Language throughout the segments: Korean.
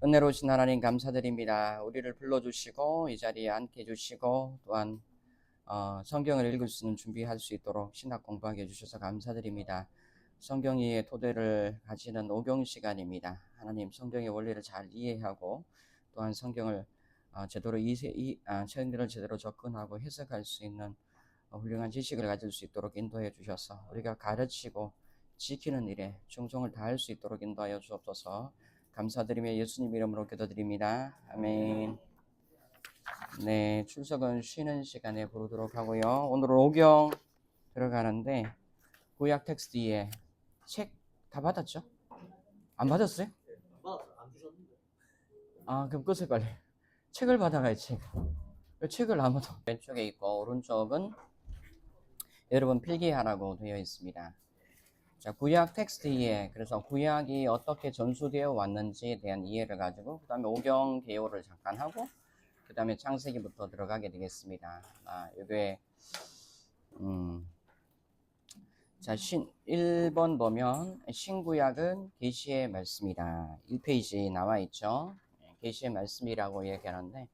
은혜로우신 하나님 감사드립니다. 우리를 불러주시고 이 자리에 앉게 해주시고 또한 성경을 읽을 수 있는 준비할 수 있도록 신학 공부하게 해주셔서 감사드립니다. 성경 이해의 토대를 가지는 오경 시간입니다. 하나님 성경의 원리를 잘 이해하고 또한 성경을 성경을 제대로 접근하고 해석할 수 있는 훌륭한 지식을 가질 수 있도록 인도해 주셔서 우리가 가르치고 지키는 일에 충성을 다할 수 있도록 인도하여 주옵소서. 감사드리며 예수님 이름으로 기도드립니다. 아멘. 네, 출석은 쉬는 시간에 부르도록 하고요. 오늘은 오경 들어가는데 구약 텍스트에 책 다 받았죠? 안 받았어요? 안 주셨는데. 그럼 끝에 빨리 책을 받아가야지. 책을 아무도 왼쪽에 있고 오른쪽은 여러분 필기하라고 되어 있습니다. 자, 구약 텍스트 이해, 그래서 구약이 어떻게 전수되어 왔는지에 대한 이해를 가지고 그 다음에 오경 개요를 잠깐 하고 그 다음에 창세기부터 들어가게 되겠습니다. 이게 자, 1번 보면 신구약은 계시의 말씀이다. 1페이지 나와 있죠. 계시의 말씀이라고 얘기하는데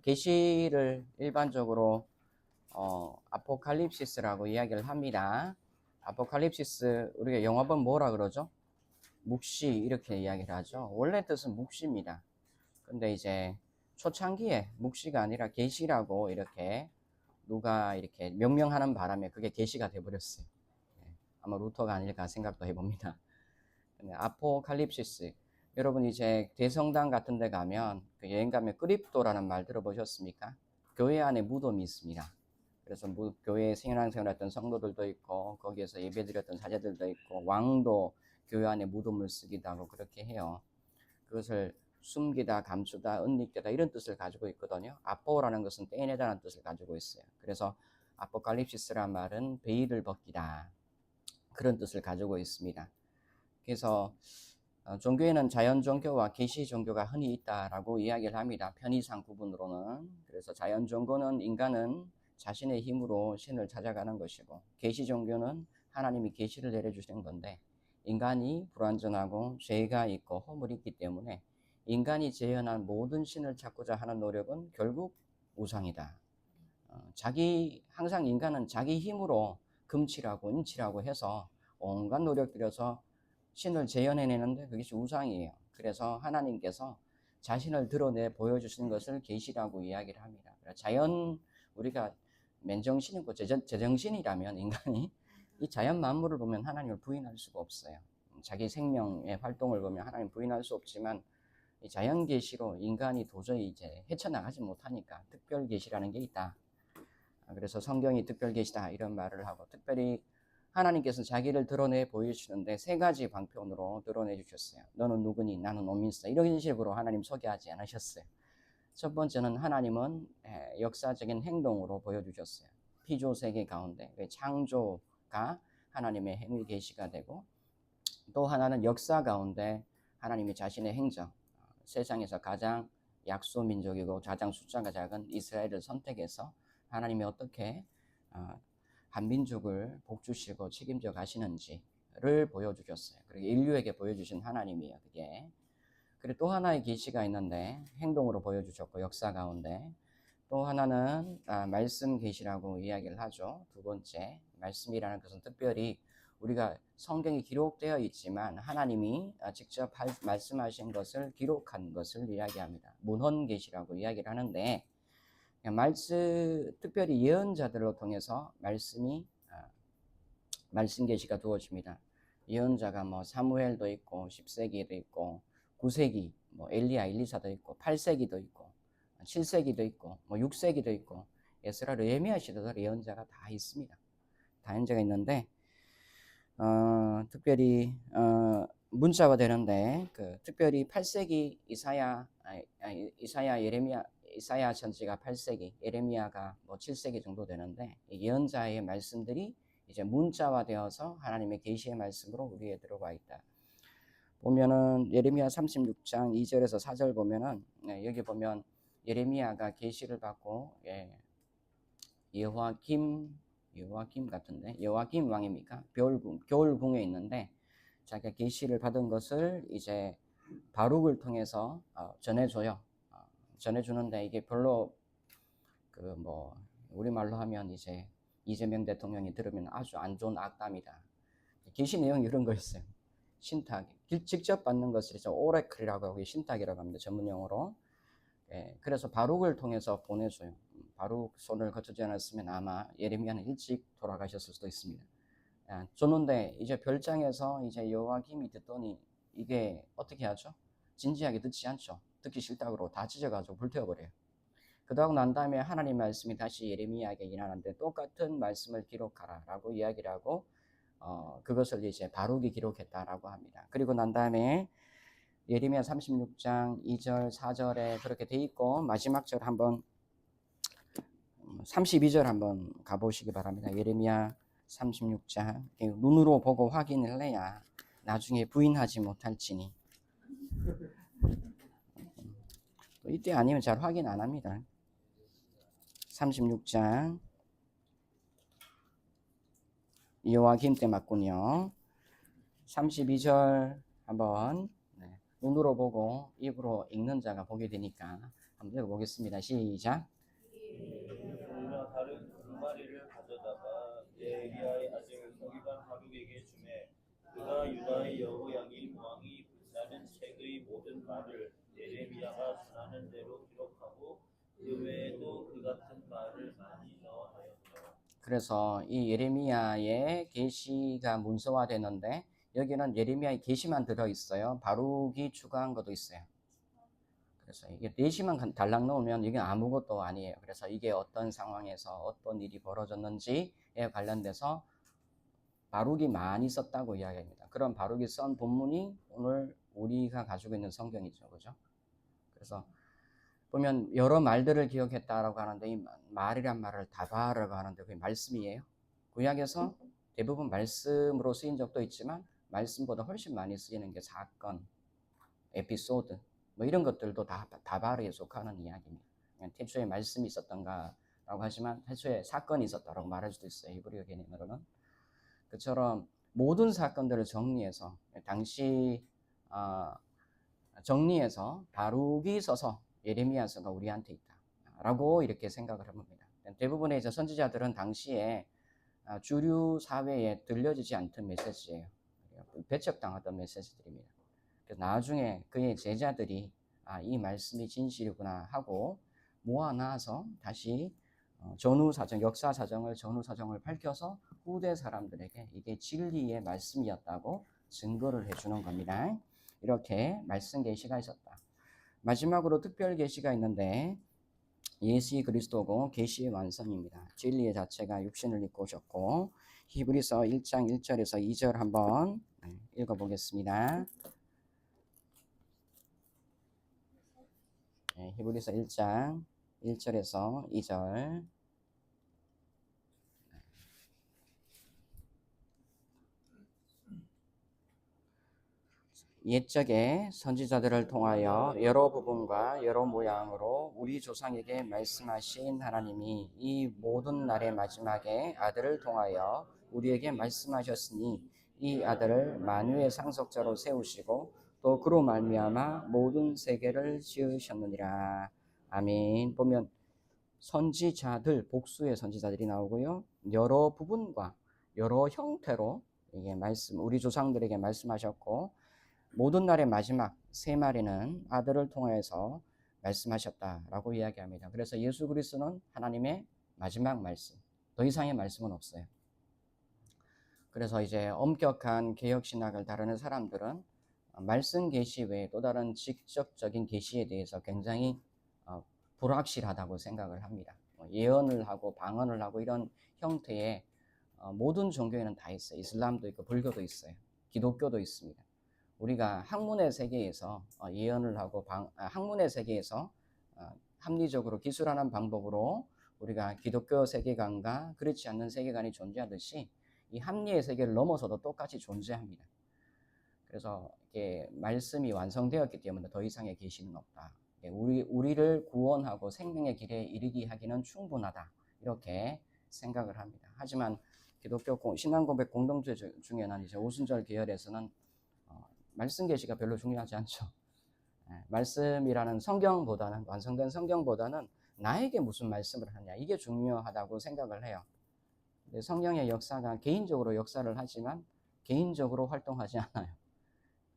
계시를 일반적으로 아포칼립시스라고 이야기를 합니다. 아포칼립시스 우리가 영어번 뭐라 그러죠? 묵시 이렇게 이야기를 하죠. 원래 뜻은 묵시입니다. 근데 이제 초창기에 묵시가 아니라 계시라고 이렇게 누가 이렇게 명명하는 바람에 그게 계시가 돼버렸어요. 아마 루터가 아닐까 생각도 해봅니다. 아포칼립시스 여러분 이제 대성당 같은 데 가면 그 여행 가면 크립토라는 말 들어보셨습니까? 교회 안에 무덤이 있습니다. 그래서 교회에 신앙생활했던 성도들도 있고 거기에서 예배드렸던 사제들도 있고 왕도 교회 안에 무덤을 쓰기도 하고 그렇게 해요. 그것을 숨기다, 감추다, 은닉되다 이런 뜻을 가지고 있거든요. 아포라는 것은 떼내다는 뜻을 가지고 있어요. 그래서 아포칼립시스란 말은 베일을 벗기다 그런 뜻을 가지고 있습니다. 그래서 종교에는 자연 종교와 계시 종교가 흔히 있다라고 이야기를 합니다. 편의상 구분으로는. 그래서 자연 종교는 인간은 자신의 힘으로 신을 찾아가는 것이고 계시 종교는 하나님이 계시를 내려주시는 건데 인간이 불완전하고 죄가 있고 허물이 있기 때문에 인간이 재현한 모든 신을 찾고자 하는 노력은 결국 우상이다. 항상 인간은 자기 힘으로 금치라고 인치라고 해서 온갖 노력 들여서 신을 재현해내는데 그것이 우상이에요. 그래서 하나님께서 자신을 드러내 보여주시는 것을 계시라고 이야기를 합니다. 자연 우리가 맨정신이고 제정신이라면 인간이 이 자연 만물을 보면 하나님을 부인할 수가 없어요. 자기 생명의 활동을 보면 하나님 부인할 수 없지만 이 자연 계시로 인간이 도저히 이제 헤쳐나가지 못하니까 특별 계시라는 게 있다. 그래서 성경이 특별 계시다 이런 말을 하고 특별히 하나님께서 자기를 드러내 보여주시는데 세 가지 방편으로 드러내 주셨어요. 너는 누구니? 나는 오민스다. 이런 식으로 하나님 소개하지 않으셨어요. 첫 번째는 하나님은 역사적인 행동으로 보여주셨어요. 피조 세계 가운데 창조가 하나님의 행위 계시가 되고 또 하나는 역사 가운데 하나님이 자신의 행정 세상에서 가장 약소 민족이고 가장 숫자가 작은 이스라엘을 선택해서 하나님이 어떻게 한 민족을 복주시고 책임져 가시는지를 보여주셨어요. 그리고 인류에게 보여주신 하나님이에요. 그게. 그리고 또 하나의 계시가 있는데 행동으로 보여주셨고 역사 가운데 또 하나는 말씀 계시라고 이야기를 하죠. 두 번째 말씀이라는 것은 특별히 우리가 성경이 기록되어 있지만 하나님이 직접 말씀하신 것을 기록한 것을 이야기합니다. 문헌 계시라고 이야기를 하는데 특별히 예언자들로 통해서 말씀 계시가 두어집니다. 예언자가 뭐 사무엘도 있고 10세기도 있고 9세기 뭐 엘리사도 있고 8세기도 있고 7세기도 있고 뭐 6세기도 있고 에스라 느헤미야 시대도 예언자가 다 있습니다. 다 현재가 있는데 특별히 문자화 되는데 특별히 8세기 이사야 선지가 8세기, 예레미야가 뭐 7세기 정도 되는데 예언자의 말씀들이 이제 문자화되어서 하나님의 계시의 말씀으로 우리에 들어와 있다. 보면은 예레미야 36장 2절에서 4절 보면은 여기 보면 예레미야가 계시를 받고 여호와김 같은데 여호와김 왕입니까? 겨울궁에 있는데 자기가 계시를 받은 것을 이제 바룩을 통해서 전해줘요. 전해주는데 이게 별로 우리말로 하면 이제 이재명 대통령이 들으면 아주 안 좋은 악담이다. 계시 내용이 이런 거였어요. 신탁, 직접 받는 것을 이제 오래클이라고 하고 신탁이라고 합니다. 전문용어로. 예, 그래서 바룩을 통해서 보내줘요. 바룩 손을 거치지 않았으면 아마 예레미야는 일찍 돌아가셨을 수도 있습니다. 예, 줬는데 이제 별장에서 이제 여호와김이 듣더니 이게 어떻게 하죠? 진지하게 듣지 않죠. 듣기 싫다고 그러고 다 찢어가지고 불태워버려요. 그러고 난 다음에 하나님 말씀이 다시 예레미야에게 일어나는데 똑같은 말씀을 기록하라 라고 이야기를 하고 그것을 이제 바룩이 기록했다라고 합니다. 그리고 난 다음에 예레미야 36장 2절 4절에 그렇게 돼 있고 마지막 절 한번 32절 한번 가보시기 바랍니다. 예레미야 36장 눈으로 보고 확인을 해야 나중에 부인하지 못할지니 이때 아니면 잘 확인 안 합니다. 36장 여호와김 때 맞군요. 32절 한번 눈으로 보고 입으로 읽는 자가 보게 되니까 한번 읽어보겠습니다. 시작. 우리가 다른 두 마리를 가져다가 예리야의 아들 서기관 바룩에게 주매 그가 유다의 여호야김 왕이 불사는 책의 모든 말을 예레미야가 전하는 대로 기록하고 그 외에도 그 같은 말을 많이 넣어하였더라. 그래서 이 예레미야의 계시가 문서화되는데 여기는 예레미야의 계시만 들어있어요. 바룩이 추가한 것도 있어요. 그래서 이게 내시만 달랑 넣으면 이게 아무것도 아니에요. 그래서 이게 어떤 상황에서 어떤 일이 벌어졌는지에 관련돼서 바룩이 많이 썼다고 이야기합니다. 그런 바룩이 쓴 본문이 오늘 우리가 가지고 있는 성경이죠. 그죠? 그래서 보면 여러 말들을 기억했다라고 하는데 이 말이란 말을 다바라고 하는데 그게 말씀이에요. 구약에서 대부분 말씀으로 쓰인 적도 있지만 말씀보다 훨씬 많이 쓰이는 게 사건, 에피소드 뭐 이런 것들도 다 다발에 속하는 이야기입니다. 그냥 태초에 말씀이 있었던가라고 하지만 태초에 사건이 있었다라고 말할 수도 있어요. 히브리어 개념으로는. 그처럼 모든 사건들을 정리해서 당시 정리해서 바룩이 써서 예레미야서가 우리한테 있다라고 이렇게 생각을 해봅니다. 대부분의 이제 선지자들은 당시에 주류 사회에 들려지지 않던 메시지예요. 배척당하던 메시지들입니다. 그래서 나중에 그의 제자들이 이 말씀이 진실이구나 하고 모아놔서 다시 전후 사정, 역사 사정을 전후 사정을 밝혀서 후대 사람들에게 이게 진리의 말씀이었다고 증거를 해주는 겁니다. 이렇게 말씀 계시가 있었다. 마지막으로 특별 계시가 있는데 예수 그리스도고 계시의 완성입니다. 진리의 자체가 육신을 입고 오셨고 히브리서 1장 1절에서 2절 한번 읽어보겠습니다. 히브리서 1장 1절에서 2절 옛적에 선지자들을 통하여 여러 부분과 여러 모양으로 우리 조상에게 말씀하신 하나님이 이 모든 날의 마지막에 아들을 통하여 우리에게 말씀하셨으니 이 아들을 만유의 상속자로 세우시고 또 그로 말미암아 모든 세계를 지으셨느니라. 아멘. 보면 선지자들, 복수의 선지자들이 나오고요. 여러 부분과 여러 형태로 이게 말씀, 우리 조상들에게 말씀하셨고 모든 날의 마지막 세 마리는 아들을 통해서 말씀하셨다라고 이야기합니다. 그래서 예수 그리스도는 하나님의 마지막 말씀, 더 이상의 말씀은 없어요. 그래서 이제 엄격한 개혁 신학을 다루는 사람들은 말씀 계시 외에 또 다른 직접적인 계시에 대해서 굉장히 불확실하다고 생각을 합니다. 예언을 하고 방언을 하고 이런 형태의 모든 종교에는 다 있어요. 이슬람도 있고 불교도 있어요. 기독교도 있습니다. 우리가 학문의 세계에서 예언을 하고 학문의 세계에서 합리적으로 기술하는 방법으로 우리가 기독교 세계관과 그렇지 않는 세계관이 존재하듯이 이 합리의 세계를 넘어서도 똑같이 존재합니다. 그래서 이게 말씀이 완성되었기 때문에 더 이상의 계시는 없다. 우리를 구원하고 생명의 길에 이르게 하기는 충분하다. 이렇게 생각을 합니다. 하지만 기독교 신앙 고백 공동체 중에는 이제 오순절 계열에서는 말씀 계시가 별로 중요하지 않죠. 말씀이라는 성경보다는, 완성된 성경보다는 나에게 무슨 말씀을 하냐, 이게 중요하다고 생각을 해요. 근데 성령의 역사가 개인적으로 역사를 하지만 개인적으로 활동하지 않아요.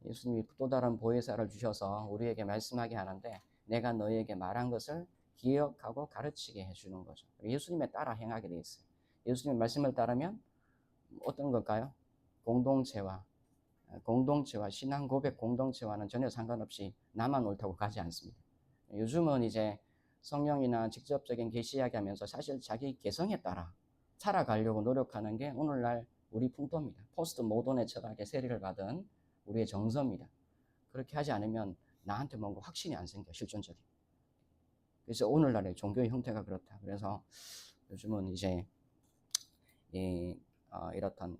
예수님이 또 다른 보혜사를 주셔서 우리에게 말씀하게 하는데 내가 너희에게 말한 것을 기억하고 가르치게 해주는 거죠. 예수님에 따라 행하게 돼 있어요. 예수님의 말씀을 따르면 어떤 걸까요? 공동체와 신앙 고백 공동체와는 전혀 상관없이 나만 옳다고 가지 않습니다. 요즘은 이제 성령이나 직접적인 계시 이야기하면서 사실 자기 개성에 따라 살아가려고 노력하는 게 오늘날 우리 풍토입니다. 포스트 모던의 철학의 세례를 받은 우리의 정서입니다. 그렇게 하지 않으면 나한테 뭔가 확신이 안 생겨, 실존적인. 그래서 오늘날의 종교의 형태가 그렇다. 그래서 요즘은 이제 이렇던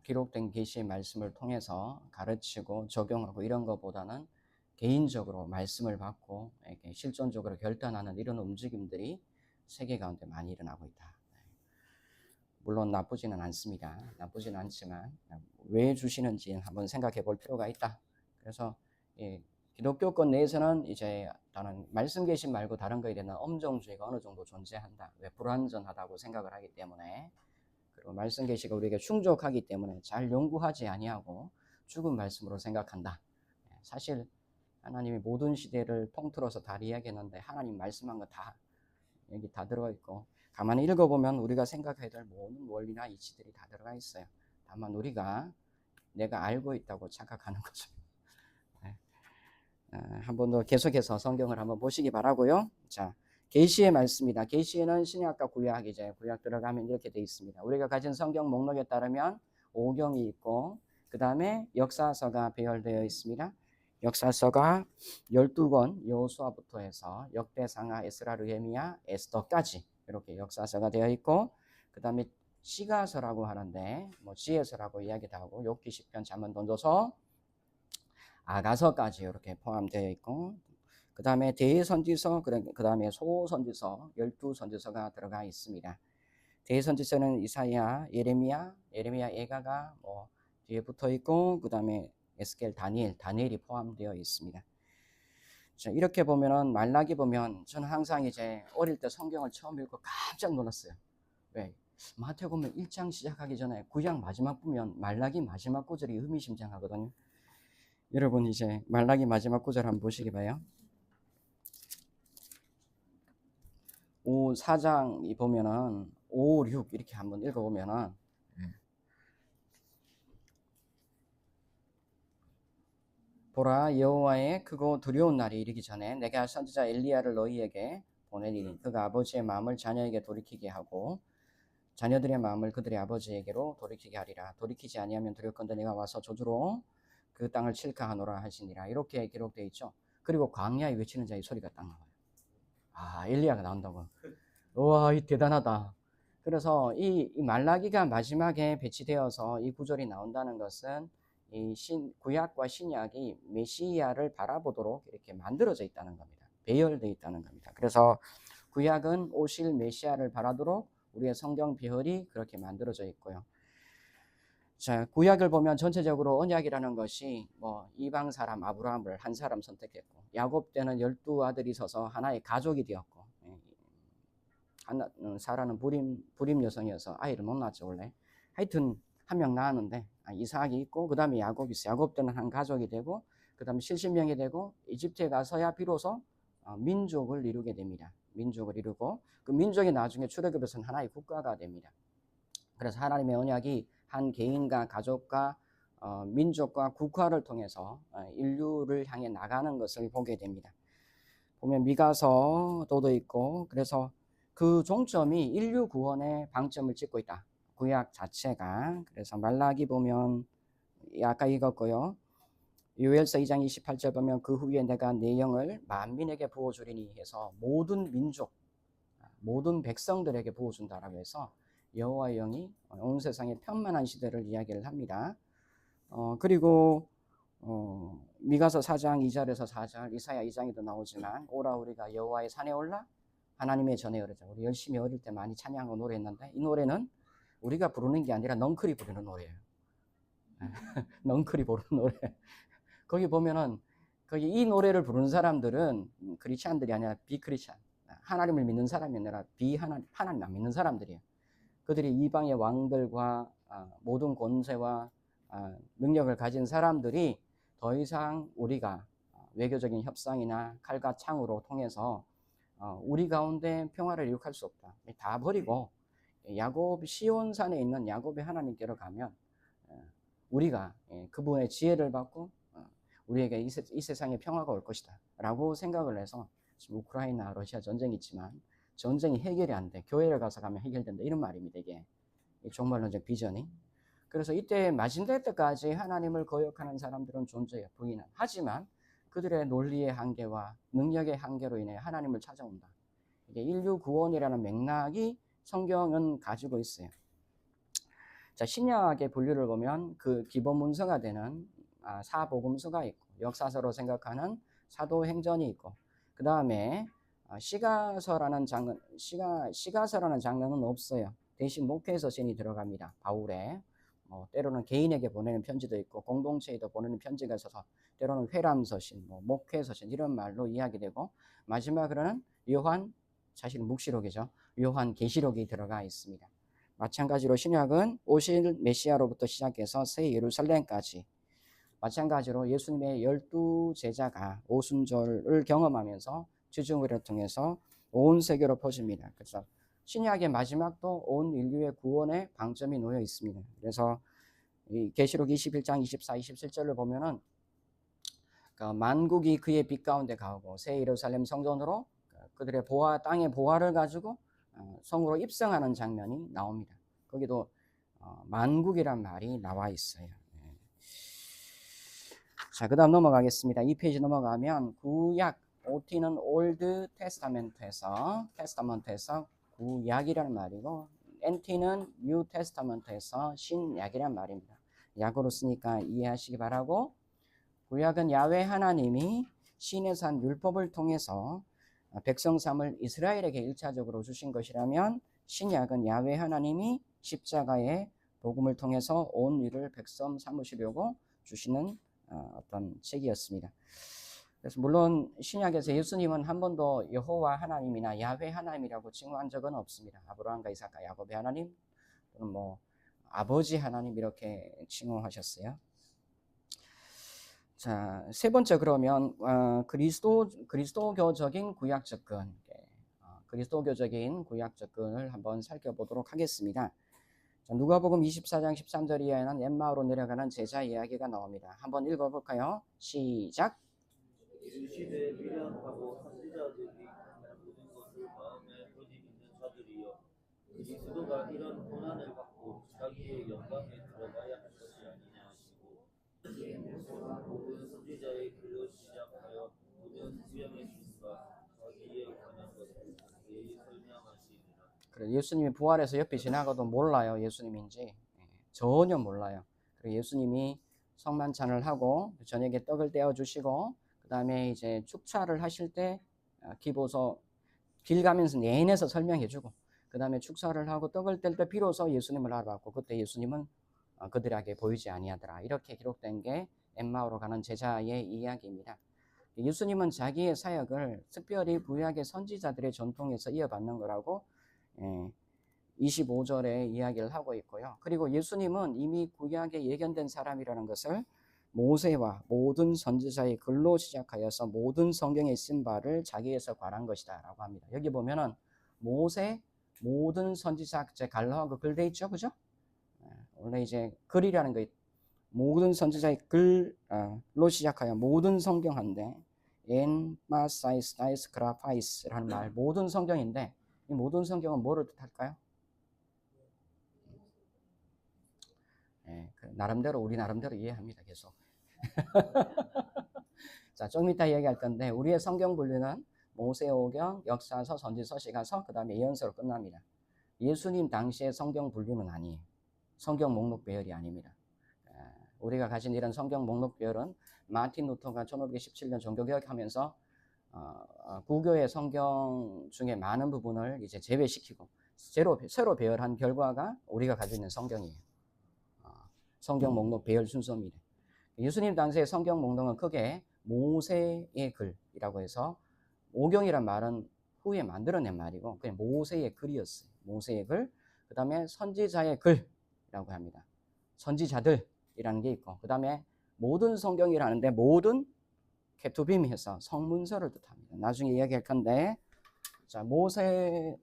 기록된 계시의 말씀을 통해서 가르치고 적용하고 이런 것보다는 개인적으로 말씀을 받고 이렇게 실존적으로 결단하는 이런 움직임들이 세계 가운데 많이 일어나고 있다. 물론 나쁘지는 않습니다. 나쁘지는 않지만 왜 주시는지 한번 생각해 볼 필요가 있다. 그래서 기독교권 내에서는 이제 다른 말씀 계신 말고 다른 거에 대한 엄정주의가 어느 정도 존재한다. 왜 불완전하다고 생각을 하기 때문에, 그리고 말씀 계시가 우리에게 충족하기 때문에 잘 연구하지 아니하고 죽은 말씀으로 생각한다. 사실 하나님이 모든 시대를 통틀어서 다 이야기했는데 하나님 말씀한 거 다 여기 다 들어가 있고, 가만히 읽어보면 우리가 생각해야 될 모든 원리나 이치들이 다 들어가 있어요. 다만 우리가 내가 알고 있다고 착각하는 거죠. 한 번 더 계속해서 성경을 한번 보시기 바라고요. 자, 계시의 말씀이다. 계시에는 신약과 구약, 이제 구약 들어가면 이렇게 돼 있습니다. 우리가 가진 성경 목록에 따르면 오경이 있고, 그 다음에 역사서가 배열되어 있습니다. 역사서가 12권, 여호수아부터 해서 역대상하, 에스라, 느헤미야, 에스더까지 이렇게 역사서가 되어 있고, 그 다음에 시가서라고 하는데 뭐 지혜서라고 이야기도 하고, 욥기, 시편, 잠언, don도서, 아가서까지 이렇게 포함되어 있고, 그 다음에 대선지서, 그 다음에 소선지서 12선지서가 들어가 있습니다. 대선지서는 이사야, 예레미야, 예가가 뭐 뒤에 붙어 있고, 그 다음에 에스겔, 다니엘이 포함되어 있습니다. 자, 이렇게 보면은 말라기 보면 저는 항상 이제 어릴 때 성경을 처음 읽고 깜짝 놀랐어요. 왜? 마태복음 1장 시작하기 전에 구약 마지막 보면 말라기 마지막 구절이 의미심장하거든요. 여러분 이제 말라기 마지막 구절 한번 보시기 봐요. 4장이 보면은 5, 6 이렇게 한번 읽어보면은 보라, 여호와의 크고 두려운 날이 이르기 전에 내가 선지자 엘리야를 너희에게 보내리니 그가 아버지의 마음을 자녀에게 돌이키게 하고 자녀들의 마음을 그들의 아버지에게로 돌이키게 하리라. 돌이키지 아니하면 두렵건대 내가 와서 저주로 그 땅을 칠까 하노라 하시니라. 이렇게 기록되어 있죠. 그리고 광야에 외치는 자의 소리가 딱 나와요. 엘리야가 나온다고. 우와, 이 대단하다. 그래서 이 말라기가 마지막에 배치되어서 이 구절이 나온다는 것은 이 구약과 신약이 메시아를 바라보도록 이렇게 만들어져 있다는 겁니다. 배열되어 있다는 겁니다. 그래서 구약은 오실 메시아를 바라도록 우리의 성경 배열이 그렇게 만들어져 있고요. 자, 구약을 보면 전체적으로 언약이라는 것이 뭐 이방 사람 아브라함을 한 사람 선택했고, 야곱 때는 12아들이 서서 하나의 가족이 되었고, 사라는 불임 여성이어서 아이를 못 낳았죠 원래. 하여튼 한 명 낳았는데 이삭이 있고, 그 다음에 야곱이 있어요. 야곱 때는 한 가족이 되고, 그 다음에 70명이 되고, 이집트에 가서야 비로소 민족을 이루게 됩니다. 민족을 이루고 그 민족이 나중에 출애굽에서는 하나의 국가가 됩니다. 그래서 하나님의 언약이 한 개인과 가족과 민족과 국가를 통해서 인류를 향해 나가는 것을 보게 됩니다. 보면 미가서도 있고, 그래서 그 종점이 인류 구원에 방점을 찍고 있다. 구약 자체가. 그래서 말라기 보면 아까 읽었고요. 요엘서 2장 28절 보면 그 후에 내가 내 영을 만민에게 부어주리니 해서 모든 민족, 모든 백성들에게 부어준다라고 해서 여호와의 영이 온 세상에 편만한 시대를 이야기를 합니다. 그리고 미가서 4장 2절에서 4절, 이사야 2장에도 나오지만 오라 우리가 여호와의 산에 올라 하나님의 전에 이르자. 우리 열심히 어릴 때 많이 찬양하고 노래했는데 이 노래는 우리가 부르는 게 아니라 넝클이 부르는 노래예요. 넝클이 부르는 노래. 거기 보면은 거기 이 노래를 부르는 사람들은 크리스찬들이 아니라 비크리스찬, 하나님을 믿는 사람이 아니라 하나님 안 믿는 사람들이에요. 그들이 이방의 왕들과 모든 권세와 능력을 가진 사람들이 더 이상 우리가 외교적인 협상이나 칼과 창으로 통해서 우리 가운데 평화를 이룩할 수 없다. 다 버리고 야곱 시온산에 있는 야곱의 하나님께로 가면 우리가 그분의 지혜를 받고 우리에게 이 세상에 평화가 올 것이다 라고 생각을 해서 지금 우크라이나 러시아 전쟁이 있지만 전쟁이 해결이 안 돼. 교회를 가서 가면 해결된다 이런 말입니다. 이게 종말론적 비전이. 그래서 이때 마침내 때까지 하나님을 거역하는 사람들은 존재해요. 부인은. 하지만 그들의 논리의 한계와 능력의 한계로 인해 하나님을 찾아온다. 이게 인류 구원이라는 맥락이 성경은 가지고 있어요. 자, 신약의 분류를 보면 그 기본 문서가 되는 사복음서가 있고 역사서로 생각하는 사도행전이 있고 그 다음에 시가서라는 장르는 없어요. 대신 목회서신이 들어갑니다. 바울의 때로는 개인에게 보내는 편지도 있고 공동체에도 보내는 편지가 있어서 때로는 회람서신, 목회서신 이런 말로 이야기되고 마지막으로는 요한, 사실은 묵시록이죠. 요한 계시록이 들어가 있습니다. 마찬가지로 신약은 오실 메시아로부터 시작해서 새 예루살렘까지 마찬가지로 예수님의 12 제자가 오순절을 경험하면서 지중해를 통해서 온 세계로 퍼집니다. 그래서 신약의 마지막도 온 인류의 구원의 방점이 놓여 있습니다. 그래서 이 계시록 21장 24, 27절을 보면은 만국이 그의 빛 가운데 가고 새 예루살렘 성전으로 그들의 땅의 보화를 가지고 성으로 입성하는 장면이 나옵니다. 거기도 만국이란 말이 나와 있어요. 자, 그 다음 넘어가겠습니다. 이 페이지 넘어가면 구약, OT는 올드 테스타멘트에서 구약이라는 말이고 NT는 뉴 테스타멘트에서 신약이라는 말입니다. 약으로 쓰니까 이해하시기 바라고 구약은 야훼 하나님이 신의 산 율법을 통해서 백성 삼을 이스라엘에게 1차적으로 주신 것이라면 신약은 야훼 하나님이 십자가의 복음을 통해서 온 일을 백성 삼으시려고 주시는 어떤 책이었습니다. 그래서 물론 신약에서 예수님은 한 번도 여호와 하나님이나 야훼 하나님이라고 칭호한 적은 없습니다. 아브라함과 이삭과 야곱의 하나님 또는 아버지 하나님 이렇게 칭호하셨어요. 자, 세 번째 그러면 그리스도교적인 구약 접근, 그리스도교적인 구약 접근을 한번 살펴보도록 하겠습니다. 자, 누가복음 24장 13절 이하에는 엠마오로 내려가는 제자 이야기가 나옵니다. 한번 읽어볼까요? 시작. 시대에 미련하고 선지자들이 모든 것을 마음에 고집 있는 자들이여 그리스도가 이런 고난을 받고 자기의 영광에 들어가야 할 것이 아니냐 하시고 모든 선지자의 글로 시작하여 모든 구약의 신과 자기에 관한 것을 자세히 설명하시니라. 그래, 예수님이 부활해서 옆에 지나가도 몰라요. 예수님인지 전혀 몰라요. 그리고 예수님이 성만찬을 하고 저녁에 떡을 떼어 주시고 그 다음에 이제 축사를 하실 때 기보서 길 가면서 내내서 설명해주고 그 다음에 축사를 하고 떡을 뗄 때 비로소 예수님을 알아봤고 그때 예수님은 그들에게 보이지 아니하더라. 이렇게 기록된 게 엠마오로 가는 제자의 이야기입니다. 예수님은 자기의 사역을 특별히 구약의 선지자들의 전통에서 이어받는 거라고 25절에 이야기를 하고 있고요. 그리고 예수님은 이미 구약에 예견된 사람이라는 것을 모세와 모든 선지자의 글로 시작하여서 모든 성경에 쓴 바를 자기에서 관한 것이다 라고 합니다. 여기 보면은 모세, 모든 선지자 갈로하고 글 돼 있죠, 그죠? 원래 이제 글이라는 거 모든 선지자의 글로 시작하여 모든 성경한데 엔마사이스 다이스 그라파이스라는 말 모든 성경인데 이 모든 성경은 뭐를 뜻할까요? 나름대로 우리 나름대로 이해합니다. 계속. 자, 좀 이따 얘기할 건데 우리의 성경 분류는 모세오경, 역사서, 선지서, 시가서, 그 다음에 예언서로 끝납니다. 예수님 당시의 성경 분류는 아니에요. 성경 목록 배열이 아닙니다. 우리가 가진 이런 성경 목록 배열은 마틴 루터가 1517년 종교개혁하면서 구교의 성경 중에 많은 부분을 이제 제외시키고 새로 배열한 결과가 우리가 가지고 있는 성경이에요. 성경 목록 배열 순서입니다. 예수님 당시의 성경 목록은 크게 모세의 글이라고 해서 오경이란 말은 후에 만들어낸 말이고 그냥 모세의 글이었어요. 모세의 글, 그 다음에 선지자의 글이라고 합니다. 선지자들이라는 게 있고 그 다음에 모든 성경이라는데 모든 케투빔해서 성문서를 뜻합니다. 나중에 이야기할 건데 자 모세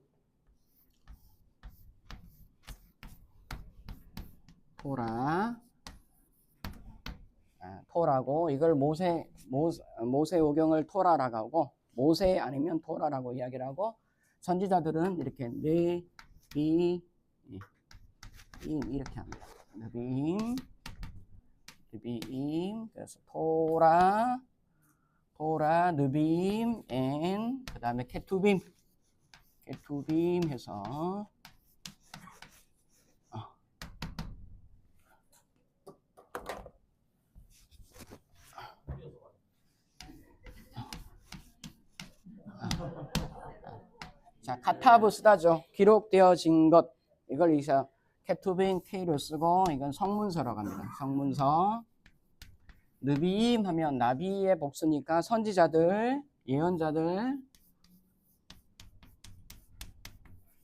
토라고 이걸 모세 오경을 토라라고 하고 모세 아니면 토라라고 이야기를 하고 선지자들은 이렇게 느빔 이렇게 합니다. 느빔 그래서 토라 느빔 앤 그다음에 케투빔 해서 자, 카타브 쓰다죠. 기록되어진 것. 이걸 이제 케투빈 K로 쓰고 이건 성문서라고 합니다. 성문서. 느비임 하면 나비의 복수니까 선지자들, 예언자들.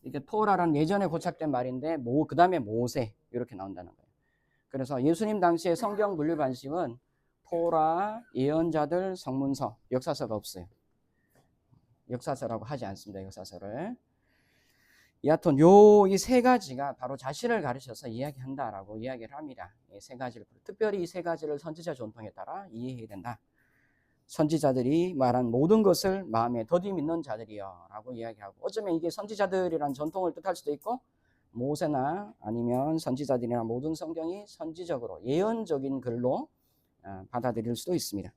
이게 토라라는 예전에 고착된 말인데 그 다음에 모세 이렇게 나온다는 거예요. 그래서 예수님 당시의 성경 분류 방식은 토라, 예언자들, 성문서, 역사서가 없어요. 역사서라고 하지 않습니다. 역사서를. 여하튼 이 세 가지가 바로 자신을 가르쳐서 이야기한다라고 이야기를 합니다. 이 세 가지를 특별히 이 세 가지를 선지자 전통에 따라 이해해야 된다. 선지자들이 말한 모든 것을 마음에 더디 믿는 자들이여 라고 이야기하고 어쩌면 이게 선지자들이란 전통을 뜻할 수도 있고 모세나 아니면 선지자들이나 모든 성경이 선지적으로 예언적인 글로 받아들일 수도 있습니다.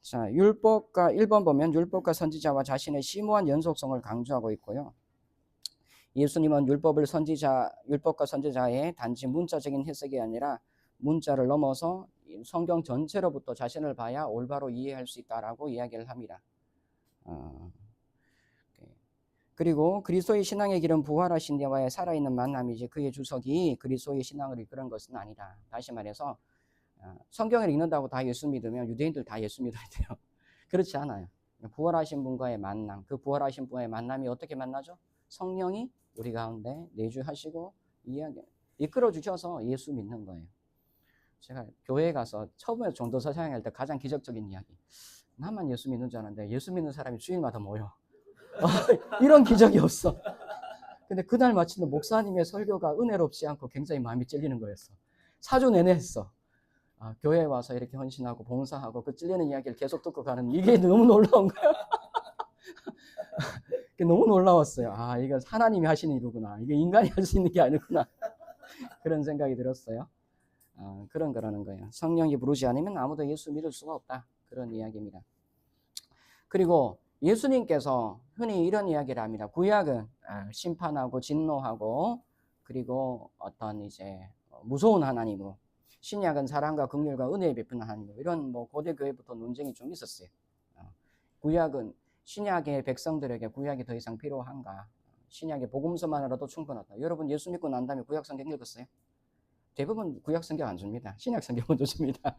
자, 율법과 1번 보면 율법과 선지자와 자신의 심오한 연속성을 강조하고 있고요. 예수님은 율법과 선지자의 단지 문자적인 해석이 아니라 문자를 넘어서 성경 전체로부터 자신을 봐야 올바로 이해할 수 있다라고 이야기를 합니다. 그리고 그리스도의 신앙의 길은 부활하신 자와의 살아있는 만남이지 그의 주석이 그리스도의 신앙을 이끄는 것은 아니다. 다시 말해서 성경을 읽는다고 다 예수 믿으면 유대인들 다 예수 믿어야 돼요. 그렇지 않아요. 부활하신 분과의 만남, 그 부활하신 분과의 만남이 어떻게 만나죠? 성령이 우리 가운데 내주하시고 이끌어 주셔서 예수 믿는 거예요. 제가 교회에 가서 처음에 전도서 사역할 때 가장 기적적인 이야기. 나만 예수 믿는 줄 알았는데 예수 믿는 사람이 주일마다 모여. 이런 기적이 없어. 근데 그날 마치는 목사님의 설교가 은혜롭지 않고 굉장히 마음이 찔리는 거였어. 4주 내내 했어. 교회에 와서 이렇게 헌신하고 봉사하고 그 찔리는 이야기를 계속 듣고 가는 이게 너무 놀라운 거야. 너무 놀라웠어요. 이거 하나님이 하시는 일이구나. 이게 인간이 할 수 있는 게 아니구나. 그런 생각이 들었어요. 그런 거라는 거예요. 성령이 부르지 않으면 아무도 예수 믿을 수가 없다. 그런 이야기입니다. 그리고 예수님께서 흔히 이런 이야기를 합니다. 구약은 심판하고 진노하고 그리고 어떤 이제 무서운 하나님이고 신약은 사랑과 긍휼과 은혜에 베푸는 하나님이고 이런 고대 교회부터 논쟁이 좀 있었어요. 구약은 신약의 백성들에게 구약이 더 이상 필요한가? 신약의 복음서만으로도 충분하다. 여러분 예수 믿고 난 다음에 구약 성경 읽었어요? 대부분 구약 성경 안 줍니다. 신약 성경 먼저 줍니다.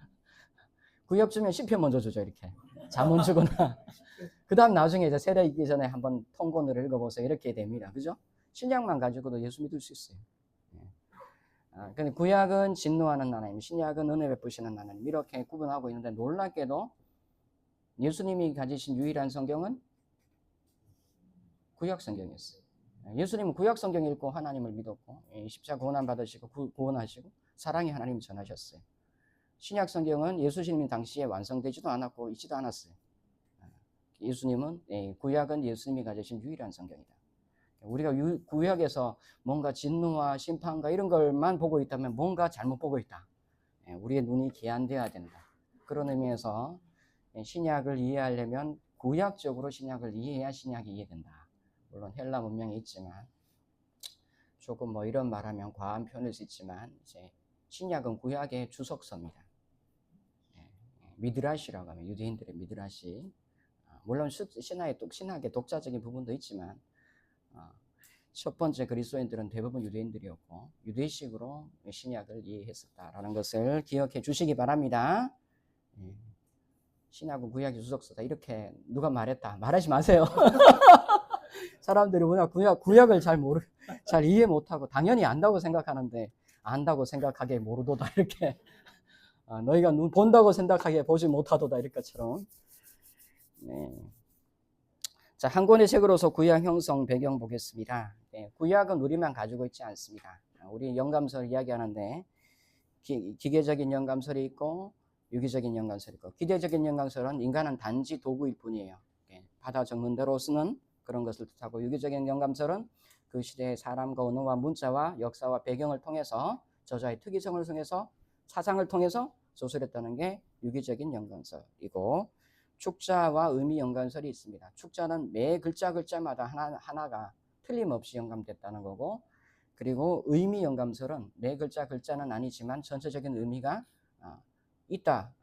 구약 주면 시편 먼저 주죠. 이렇게 잠언 주거나 그 다음 나중에 이제 세례 있기 전에 한번 통본으로 읽어보세요. 이렇게 됩니다. 그죠? 신약만 가지고도 예수 믿을 수 있어요. 근데 구약은 진노하는 하나님, 신약은 은혜 베푸시는 하나님 이렇게 구분하고 있는데 놀랍게도 예수님이 가지신 유일한 성경은 구약 성경이었어요. 예수님은 구약 성경 읽고 하나님을 믿었고 십자가 고난 받으시고 구원하시고 사랑의 하나님을 전하셨어요. 신약 성경은 예수님이 당시에 완성되지도 않았고 있지도 않았어요. 예수님은 구약은 예수님이 가지신 유일한 성경이다. 우리가 구약에서 뭔가 진노와 심판과 이런 걸만 보고 있다면 뭔가 잘못 보고 있다. 우리의 눈이 개안되어야 된다. 그런 의미에서 신약을 이해하려면 구약적으로 신약을 이해해야 신약이 이해된다. 물론 헬라 문명이 있지만 조금 이런 말하면 과한 표현일 수 있지만 이제 신약은 구약의 주석서입니다. 미드라시라고 하면 유대인들의 미드라시. 물론 신학의 독자적인 부분도 있지만 첫 번째 그리스도인들은 대부분 유대인들이었고 유대식으로 신약을 이해했었다라는 것을 기억해 주시기 바랍니다. 예. 신약은 구약이 주석서다 이렇게 누가 말했다 말하지 마세요. 사람들이 워낙 구약을 잘 이해 못하고 당연히 안다고 생각하는데 안다고 생각하기에 모르도다 이렇게 너희가 눈 본다고 생각하기에 보지 못하도다 이렇게처럼. 네. 자, 한 권의 책으로서 구약 형성 배경 보겠습니다. 네, 구약은 우리만 가지고 있지 않습니다. 우리 영감설 이야기하는데 기계적인 영감설이 있고 유기적인 영감설이 있고 기계적인 영감설은 인간은 단지 도구일 뿐이에요. 네, 받아 적는 대로 쓰는 그런 것을 뜻하고 유기적인 영감설은 그 시대의 사람과 언어와 문자와 역사와 배경을 통해서 저자의 특이성을 통해서 사상을 통해서 소설했다는 게 유기적인 영감설이고 축자와 의미 연관설이 있습니다. 축자는 매 글자마다 하나가 틀림없이 연감됐다는 거고 그리고 의미 연감설은 매 글자는 아니지만 전체적인 의미가 있다,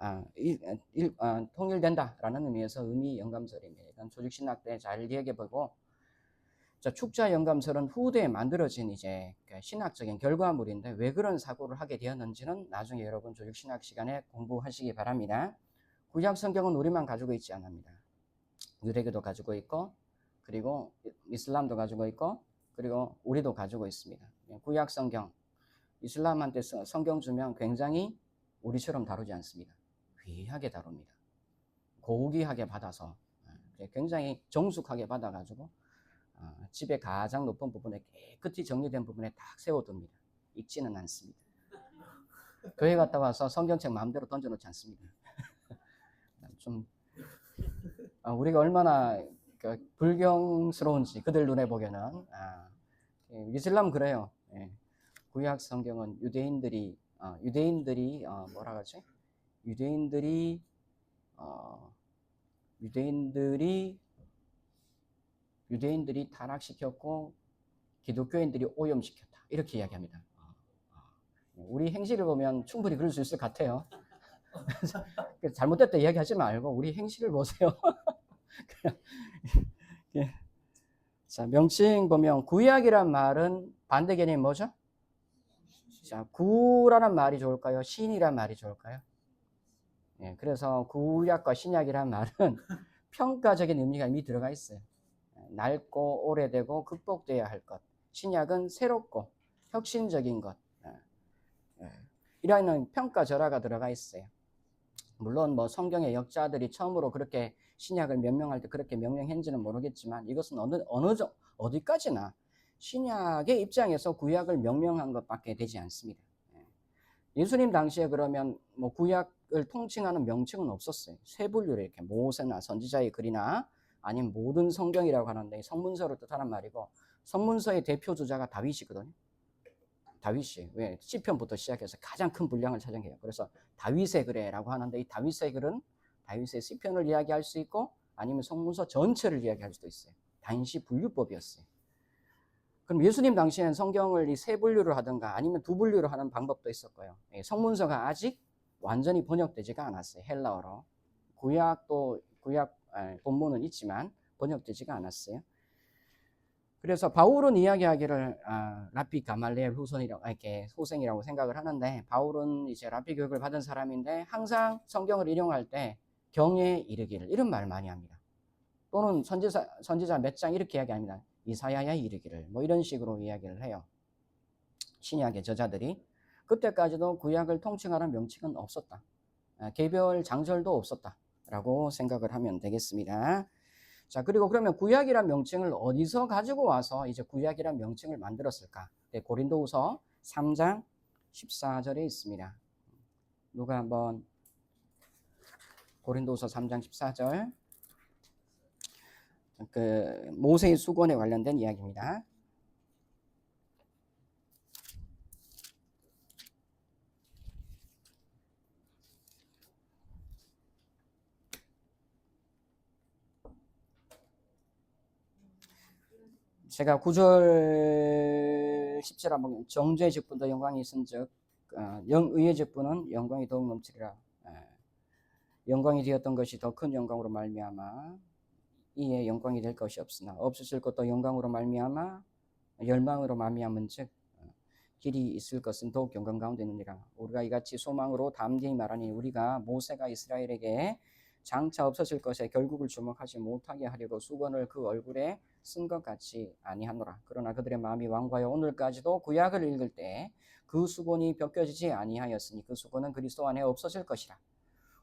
통일된다라는 의미에서 의미 연감설입니다. 이건 조직신학 때 잘 이야기해보고 자, 축자 연감설은 후대에 만들어진 이제 신학적인 결과물인데 왜 그런 사고를 하게 되었는지는 나중에 여러분 조직신학 시간에 공부하시기 바랍니다. 구약 성경은 우리만 가지고 있지 않습니다. 유대교도 가지고 있고 그리고 이슬람도 가지고 있고 그리고 우리도 가지고 있습니다. 구약 성경 이슬람한테 성경 주면 굉장히 우리처럼 다루지 않습니다. 귀하게 다룹니다. 고귀하게 받아서 굉장히 정숙하게 받아가지고 집에 가장 높은 부분에 깨끗이 정리된 부분에 딱 세워둡니다. 읽지는 않습니다. 교회 갔다 와서 성경책 마음대로 던져놓지 않습니다. 좀 우리가 얼마나 불경스러운지 그들 눈에 보기에는 이슬람 그래요. 구약 성경은 유대인들이 뭐라 그러지? 유대인들이 타락시켰고 기독교인들이 오염시켰다 이렇게 이야기합니다. 우리 행실을 보면 충분히 그럴 수 있을 것 같아요. 잘못됐다 이야기하지 말고 우리 행실을 보세요. 자, 명칭 보면 구약이란 말은 반대 개념이 뭐죠? 자, 구라는 말이 좋을까요? 신이란 말이 좋을까요? 그래서 구약과 신약이란 말은 평가적인 의미가 이미 들어가 있어요. 낡고 오래되고 극복돼야 할 것. 신약은 새롭고 혁신적인 것. 이라는 평가절하가 들어가 있어요. 물론 뭐 성경의 역자들이 처음으로 그렇게 신약을 명명할 때 그렇게 명명했는지는 모르겠지만 이것은 어디까지나 신약의 입장에서 구약을 명명한 것밖에 되지 않습니다. 예수님 당시에 그러면 뭐 구약을 통칭하는 명칭은 없었어요. 세 분류로 이렇게 모세나 선지자의 글이나 아니면 모든 성경이라고 하는데 성문서를 뜻하는 말이고 성문서의 대표 주자가 다윗이거든요. 다윗이 왜 시편부터 시작해서 가장 큰 분량을 차지해요. 그래서 다윗의 글이라고 하는데 이 다윗의 글은 다윗의 시편을 이야기할 수 있고 아니면 성문서 전체를 이야기할 수도 있어요. 단시 분류법이었어요. 그럼 예수님 당시에는 성경을 이 세 분류로 하든가 아니면 두 분류로 하는 방법도 있었고요. 성문서가 아직 완전히 번역되지가 않았어요. 헬라어로. 구약 본문은 있지만 번역되지가 않았어요. 그래서 바울은 이야기하기를 라피 가말리엘 후생이라고 생각을 하는데 바울은 이제 라피 교육을 받은 사람인데 항상 성경을 인용할 때 경에 이르기를 이런 말을 많이 합니다. 또는 선지자 몇 장 이렇게 이야기합니다. 이사야야 이르기를 뭐 이런 식으로 이야기를 해요. 신약의 저자들이 그때까지도 구약을 통칭하는 명칭은 없었다. 개별 장절도 없었다라고 생각을 하면 되겠습니다. 자, 그리고 그러면 구약이란 명칭을 어디서 가지고 와서 이제 구약이란 명칭을 만들었을까? 네, 고린도후서 3장 14절에 있습니다. 누가 한번 고린도후서 3장 14절 그 모세의 수건에 관련된 이야기입니다. 제가 9절 10절 한번 정죄의 직분도 영광이 있은즉 의의 직분은 영광이 더욱 넘치리라. 영광이 되었던 것이 더 큰 영광으로 말미암아 이에 영광이 될 것이 없으나 없으실 것도 영광으로 말미암아 열망으로 말미암은즉 길이 있을 것은 더욱 경건 가운데 있느니라. 우리가 이같이 소망으로 담대히 말하니 우리가 모세가 이스라엘에게 장차 없어질 것에 결국을 주목하지 못하게 하려고 수건을 그 얼굴에 쓴 것 같이 아니하노라. 그러나 그들의 마음이 완고하여 오늘까지도 구약을 읽을 때 그 수건이 벗겨지지 아니하였으니 그 수건은 그리스도 안에 없어질 것이라.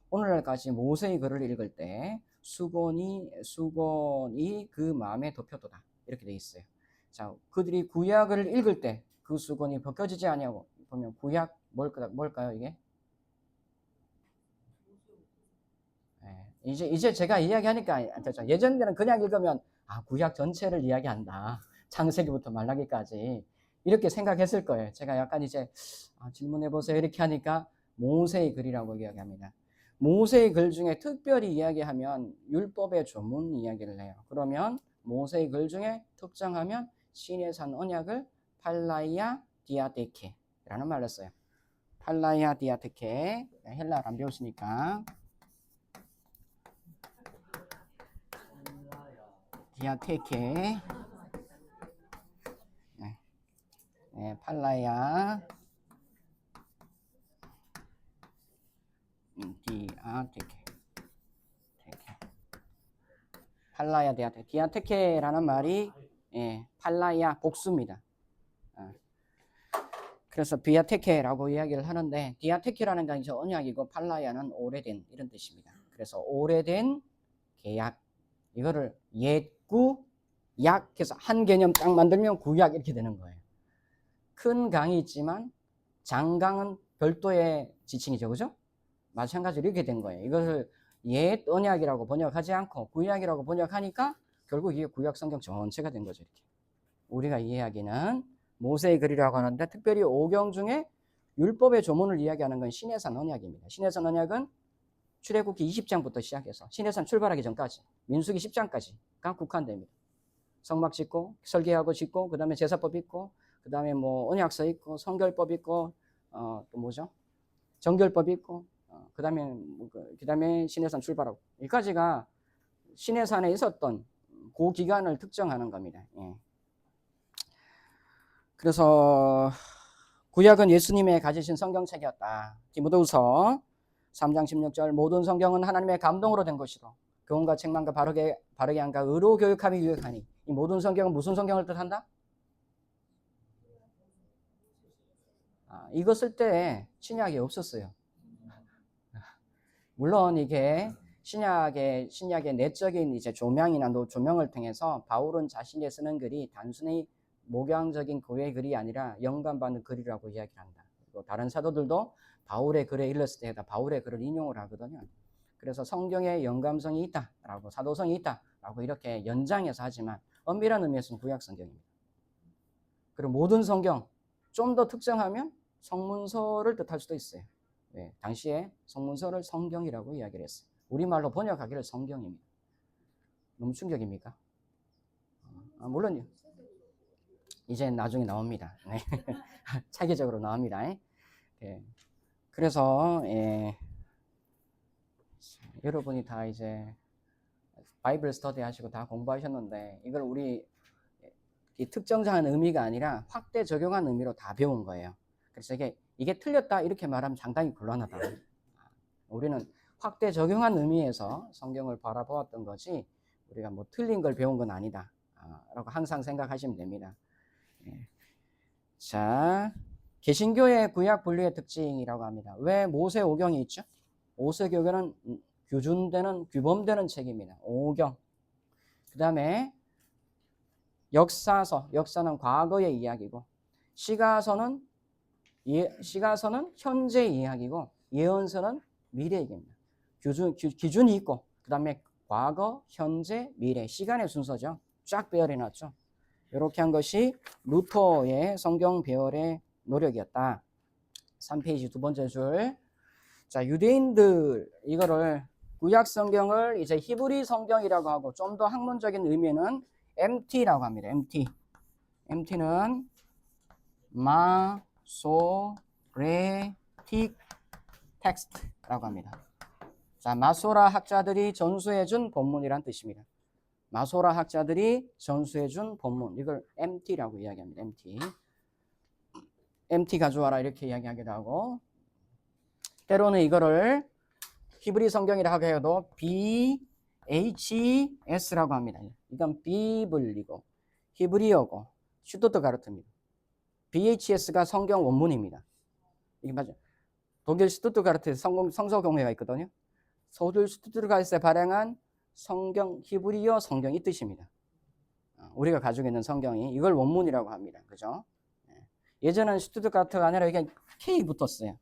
오늘날까지 모세의 글을 읽을 때 수건이 그 마음에 덮여도다 이렇게 돼 있어요. 자, 그들이 구약을 읽을 때 그 수건이 벗겨지지 아니하고 보면 구약 뭘까요 이게? 이제 제가 이야기하니까 되죠. 예전에는 그냥 읽으면 구약 전체를 이야기한다. 창세기부터 말라기까지 이렇게 생각했을 거예요. 제가 약간 이제 질문해 보세요 이렇게 하니까 모세의 글이라고 이야기합니다. 모세의 글 중에 특별히 이야기하면 율법의 조문 이야기를 해요. 그러면 모세의 글 중에 특정하면 신의 산 언약을 팔라이아 디아테케라는 말을 써요. 팔라이아 디아테케. 헬라를 안 배우시니까 디아테케. 팔라이아 디아테케. 팔라이아 디아테케. 디아테케라는 말이 팔라이아 복수입니다. 그래서 비아테케라고 이야기를 하는데 디아테케라는 건 이제 언약이고 팔라이아는 오래된 이런 뜻입니다. 그래서 오래된 계약 이거를 옛구 약해서 한 개념 딱 만들면 구약 이렇게 되는 거예요. 큰 강이 있지만 장강은 별도의 지칭이죠, 그죠? 마찬가지로 이렇게 된 거예요. 이것을 옛 언약이라고 번역하지 않고 구약이라고 번역하니까 결국 이게 구약 성경 전체가 된 거죠. 이렇게 우리가 이해하기는 모세의 글이라고 하는데 특별히 오경 중에 율법의 조문을 이야기하는 건 시내산 언약입니다. 시내산 언약은 출애굽기 20장부터 시작해서 시내산 출발하기 전까지 민수기 10장까지가 국한됩니다. 성막 짓고 설계하고 짓고 그 다음에 제사법 있고 그 다음에 뭐 언약서 있고 성결법 있고 또 뭐죠? 정결법 있고 그 다음에 시내산 출발하고 여기까지가 시내산에 있었던 그 기간을 특정하는 겁니다. 그래서 구약은 예수님의 가지신 성경책이었다. 디모데후서 3장 16절 모든 성경은 하나님의 감동으로 된 것이로 교훈과 책망과 바르게 한가 의로 교육함이 유익하니 이 모든 성경은 무슨 성경을 뜻한다? 이거 쓸 때 신약이 없었어요. 물론 이게 신약의 내적인 이제 조명이나 조명을 통해서 바울은 자신이 쓰는 글이 단순히 목양적인 교회 글이 아니라 영감받는 글이라고 이야기를 한다. 그리고 다른 사도들도 바울의 글에 일렀을 때에다 바울의 글을 인용을 하거든요. 그래서 성경에 영감성이 있다라고 사도성이 있다라고 이렇게 연장해서 하지만 엄밀한 의미에서는 구약 성경입니다. 그리고 모든 성경 좀 더 특정하면 성문서를 뜻할 수도 있어요. 당시에 성문서를 성경이라고 이야기를 했어요. 우리말로 번역하기를 성경입니다. 너무 충격입니까? 물론 이제 나중에 나옵니다. 차기적으로 나옵니다. 그래서 여러분이 다 이제 바이블 스터디 하시고 다 공부하셨는데 이걸 우리 특정한 의미가 아니라 확대 적용한 의미로 다 배운 거예요. 그래서 이게 틀렸다 이렇게 말하면 상당히 곤란하다. 우리는 확대 적용한 의미에서 성경을 바라보았던 거지 우리가 뭐 틀린 걸 배운 건 아니다 라고 항상 생각하시면 됩니다. 자, 개신교의 구약 분류의 특징이라고 합니다. 왜 모세 오경이 있죠? 모세교회는 규범되는 책입니다. 오경. 그 다음에 역사는 과거의 이야기고 시가서는 현재 이야기고 예언서는 미래 얘기입니다. 기준이 있고 그 다음에 과거, 현재, 미래 시간의 순서죠. 쫙 배열해놨죠. 이렇게 한 것이 루터의 성경 배열의 노력이었다. 3페이지 두 번째 줄. 자, 유대인들 이거를 구약 성경을 이제 히브리 성경이라고 하고 좀 더 학문적인 의미는 MT라고 합니다. MT는 마소레틱 텍스트라고 합니다. 자, 마소라 학자들이 전수해준 본문이란 뜻입니다. 마소라 학자들이 전수해준 본문, 이걸 MT라고 이야기합니다. MT 가져와라 이렇게 이야기하기도 하고, 때로는 이거를 히브리 성경이라 하게 해도 BHS라고 합니다. 이건 비블리고 히브리어고 슈투트가르트입니다. BHS가 성경 원문입니다. 이게 맞아요. 독일 슈투트가르트에 성서공회가 있거든요. 서울 슈투트가르트에서 발행한 성경, 히브리어 성경 이 뜻입니다. 우리가 가지고 있는 성경이 이걸 원문이라고 합니다. 그죠? 예전에는 슈투트가르트가 아니라 이게 K 붙었어요.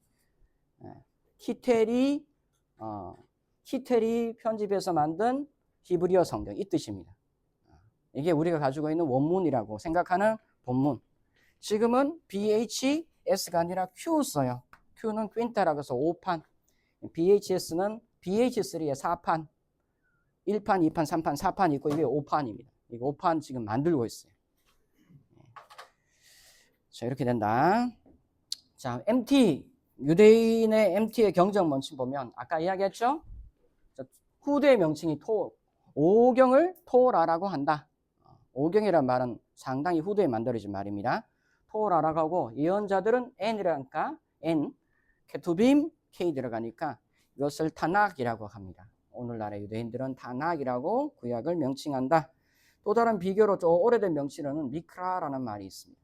키텔이 편집해서 만든 히브리어 성경 이 뜻입니다. 이게 우리가 가지고 있는 원문이라고 생각하는 본문. 지금은 BHS가 아니라 Q 써요. Q는 퀸타라고 해서 5판. BHS는 BH3의 4판. 1판, 2판, 3판, 4판 있고 이게 5판입니다. 이거 5판 지금 만들고 있어요. 자, 이렇게 된다. 자, MT. 유대인의 MT의 경적 명칭 보면 아까 이야기했죠? 후대 명칭이 오경을 토라라고 한다. 오경이란 말은 상당히 후대에 만들어진 말입니다. 토라라고 하고 예언자들은 N이라니까 N, 케투빔 K 들어가니까 이것을 타낙이라고 합니다. 오늘날의 유대인들은 타낙이라고 구약을 명칭한다. 또 다른 비교로 좀 오래된 명칭으로는 미크라라는 말이 있습니다.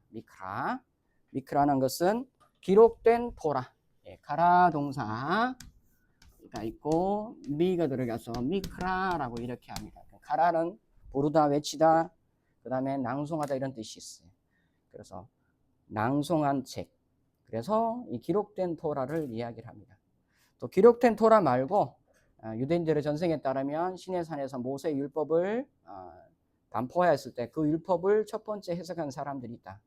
미크라는 것은 기록된 토라. 가라 동사가 있고 미가 들어가서 미크라라고 이렇게 합니다. 가라는 부르다, 외치다, 그 다음에 낭송하다 이런 뜻이 있어요. 그래서 낭송한 책. 그래서 이 기록된 토라를 이야기를 합니다. 또 기록된 토라 말고 유대인들의 전승에 따르면 시내산에서 모세의 율법을 반포하였을 때 그 율법을 첫 번째 해석한 사람들이 있다.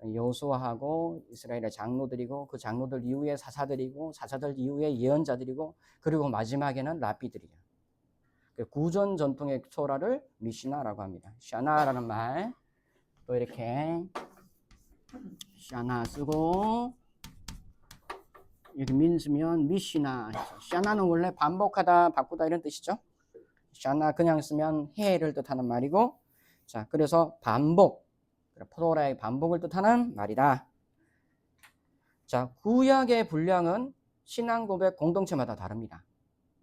여호수아하고 이스라엘의 장로들이고 그 장로들 이후에 사사들이고 사사들 이후에 예언자들이고 그리고 마지막에는 랍비들이야. 구전 전통의 토라를 미시나라고 합니다. 샤나라는 말 또 이렇게 샤나 쓰고 이렇게 민쓰면 미시나. 샤나는 원래 반복하다, 바꾸다 이런 뜻이죠. 샤나 그냥 쓰면 해를 뜻하는 말이고, 자 그래서 반복. 토라의 반복을 뜻하는 말이다. 자, 구약의 분량은 신앙 고백 공동체마다 다릅니다.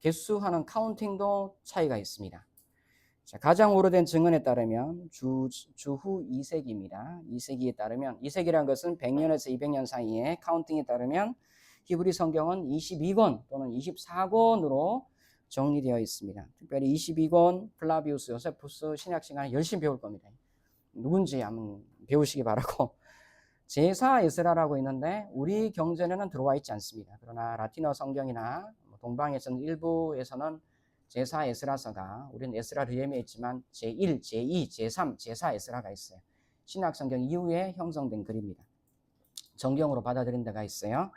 개수하는 카운팅도 차이가 있습니다. 자, 가장 오래된 증언에 따르면 주후 2세기입니다. 2세기에 따르면 2세기란 것은 100년에서 200년 사이에 카운팅에 따르면 히브리 성경은 22권 또는 24권으로 정리되어 있습니다. 특별히 22권 플라비우스 요세푸스 신약 시간에 열심히 배울 겁니다. 누군지 한번 배우시기 바라고. 제사 에스라라고 있는데 우리 경전에는 들어와 있지 않습니다. 그러나 라틴어 성경이나 동방에서는 일부에서는 제사 에스라서가, 우리는 에스라 르헤미에 있지만 제1, 제2, 제3, 제사 에스라가 있어요. 신약 성경 이후에 형성된 글입니다. 정경으로 받아들인 데가 있어요.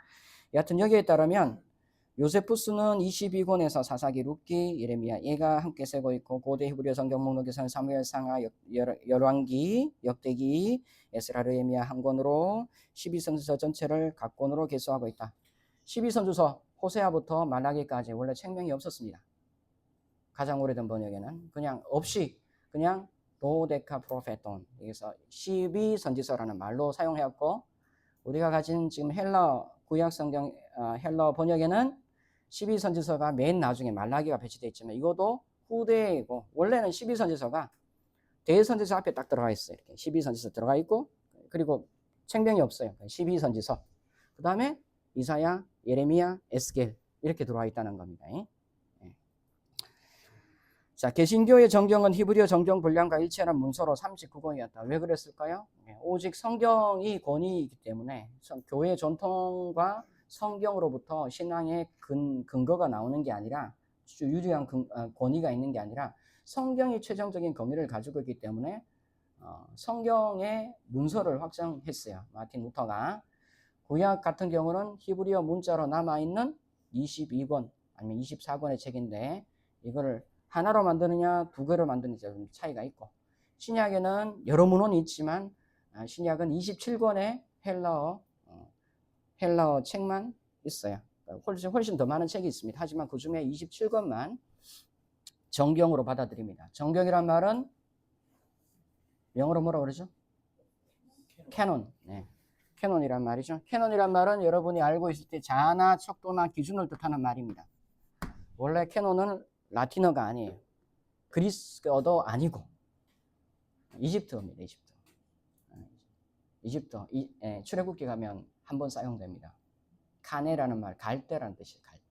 여하튼 여기에 따르면 요세푸스는 22권에서 사사기, 룻기, 예레미야, 얘가 함께 세고 있고 고대 히브리어 성경 목록에서는 사무엘상하, 열왕기, 역대기, 에스라, 르헤미야 한 권으로 12선지서 전체를 각 권으로 개수하고 있다. 12선지서 호세아부터 말라기까지 원래 책명이 없었습니다. 가장 오래된 번역에는 그냥 없이 그냥 도데카 프로페톤, 여기서 12선지서라는 말로 사용해왔고, 우리가 가진 지금 헬러 구약 성경 헬러 번역에는 12선지서가 맨 나중에 말라기가 배치되어 있지만 이것도 후대이고, 원래는 12선지서가 대선지서 앞에 딱 들어가 있어요. 이렇게 12선지서 들어가 있고, 그리고 책명이 없어요. 12선지서. 그 다음에 이사야, 예레미야, 에스겔 이렇게 들어와 있다는 겁니다. 자, 개신교의 정경은 히브리어 정경 분량과 일치하는 문서로 39권이었다. 왜 그랬을까요? 오직 성경이 권위이기 때문에 교회 전통과 성경으로부터 신앙의 근거가 나오는 게 아니라, 유리한 권위가 있는 게 아니라 성경이 최종적인 권위를 가지고 있기 때문에 성경의 문서를 확정했어요. 마틴 루터가. 구약 같은 경우는 히브리어 문자로 남아있는 22권 아니면 24권의 책인데 이거를 하나로 만드느냐 두 개로 만드느냐 좀 차이가 있고, 신약에는 여러 문헌이 있지만 신약은 27권의 헬라어 책만 있어요. 훨씬 더 많은 책이 있습니다. 하지만 그 중에 27권만 정경으로 받아들입니다. 정경이란 말은 영어로 뭐라 그러죠? 캐논. 네. 캐논이란 말이죠. 캐논이란 말은 여러분이 알고 있을 때 자나 척도나 기준을 뜻하는 말입니다. 원래 캐논은 라틴어가 아니에요. 그리스어도 아니고 이집트어입니다. 이집트어. 출애굽기 가면 한 번 사용됩니다. 카네라는 말, 갈대라는 뜻이에요. 갈대.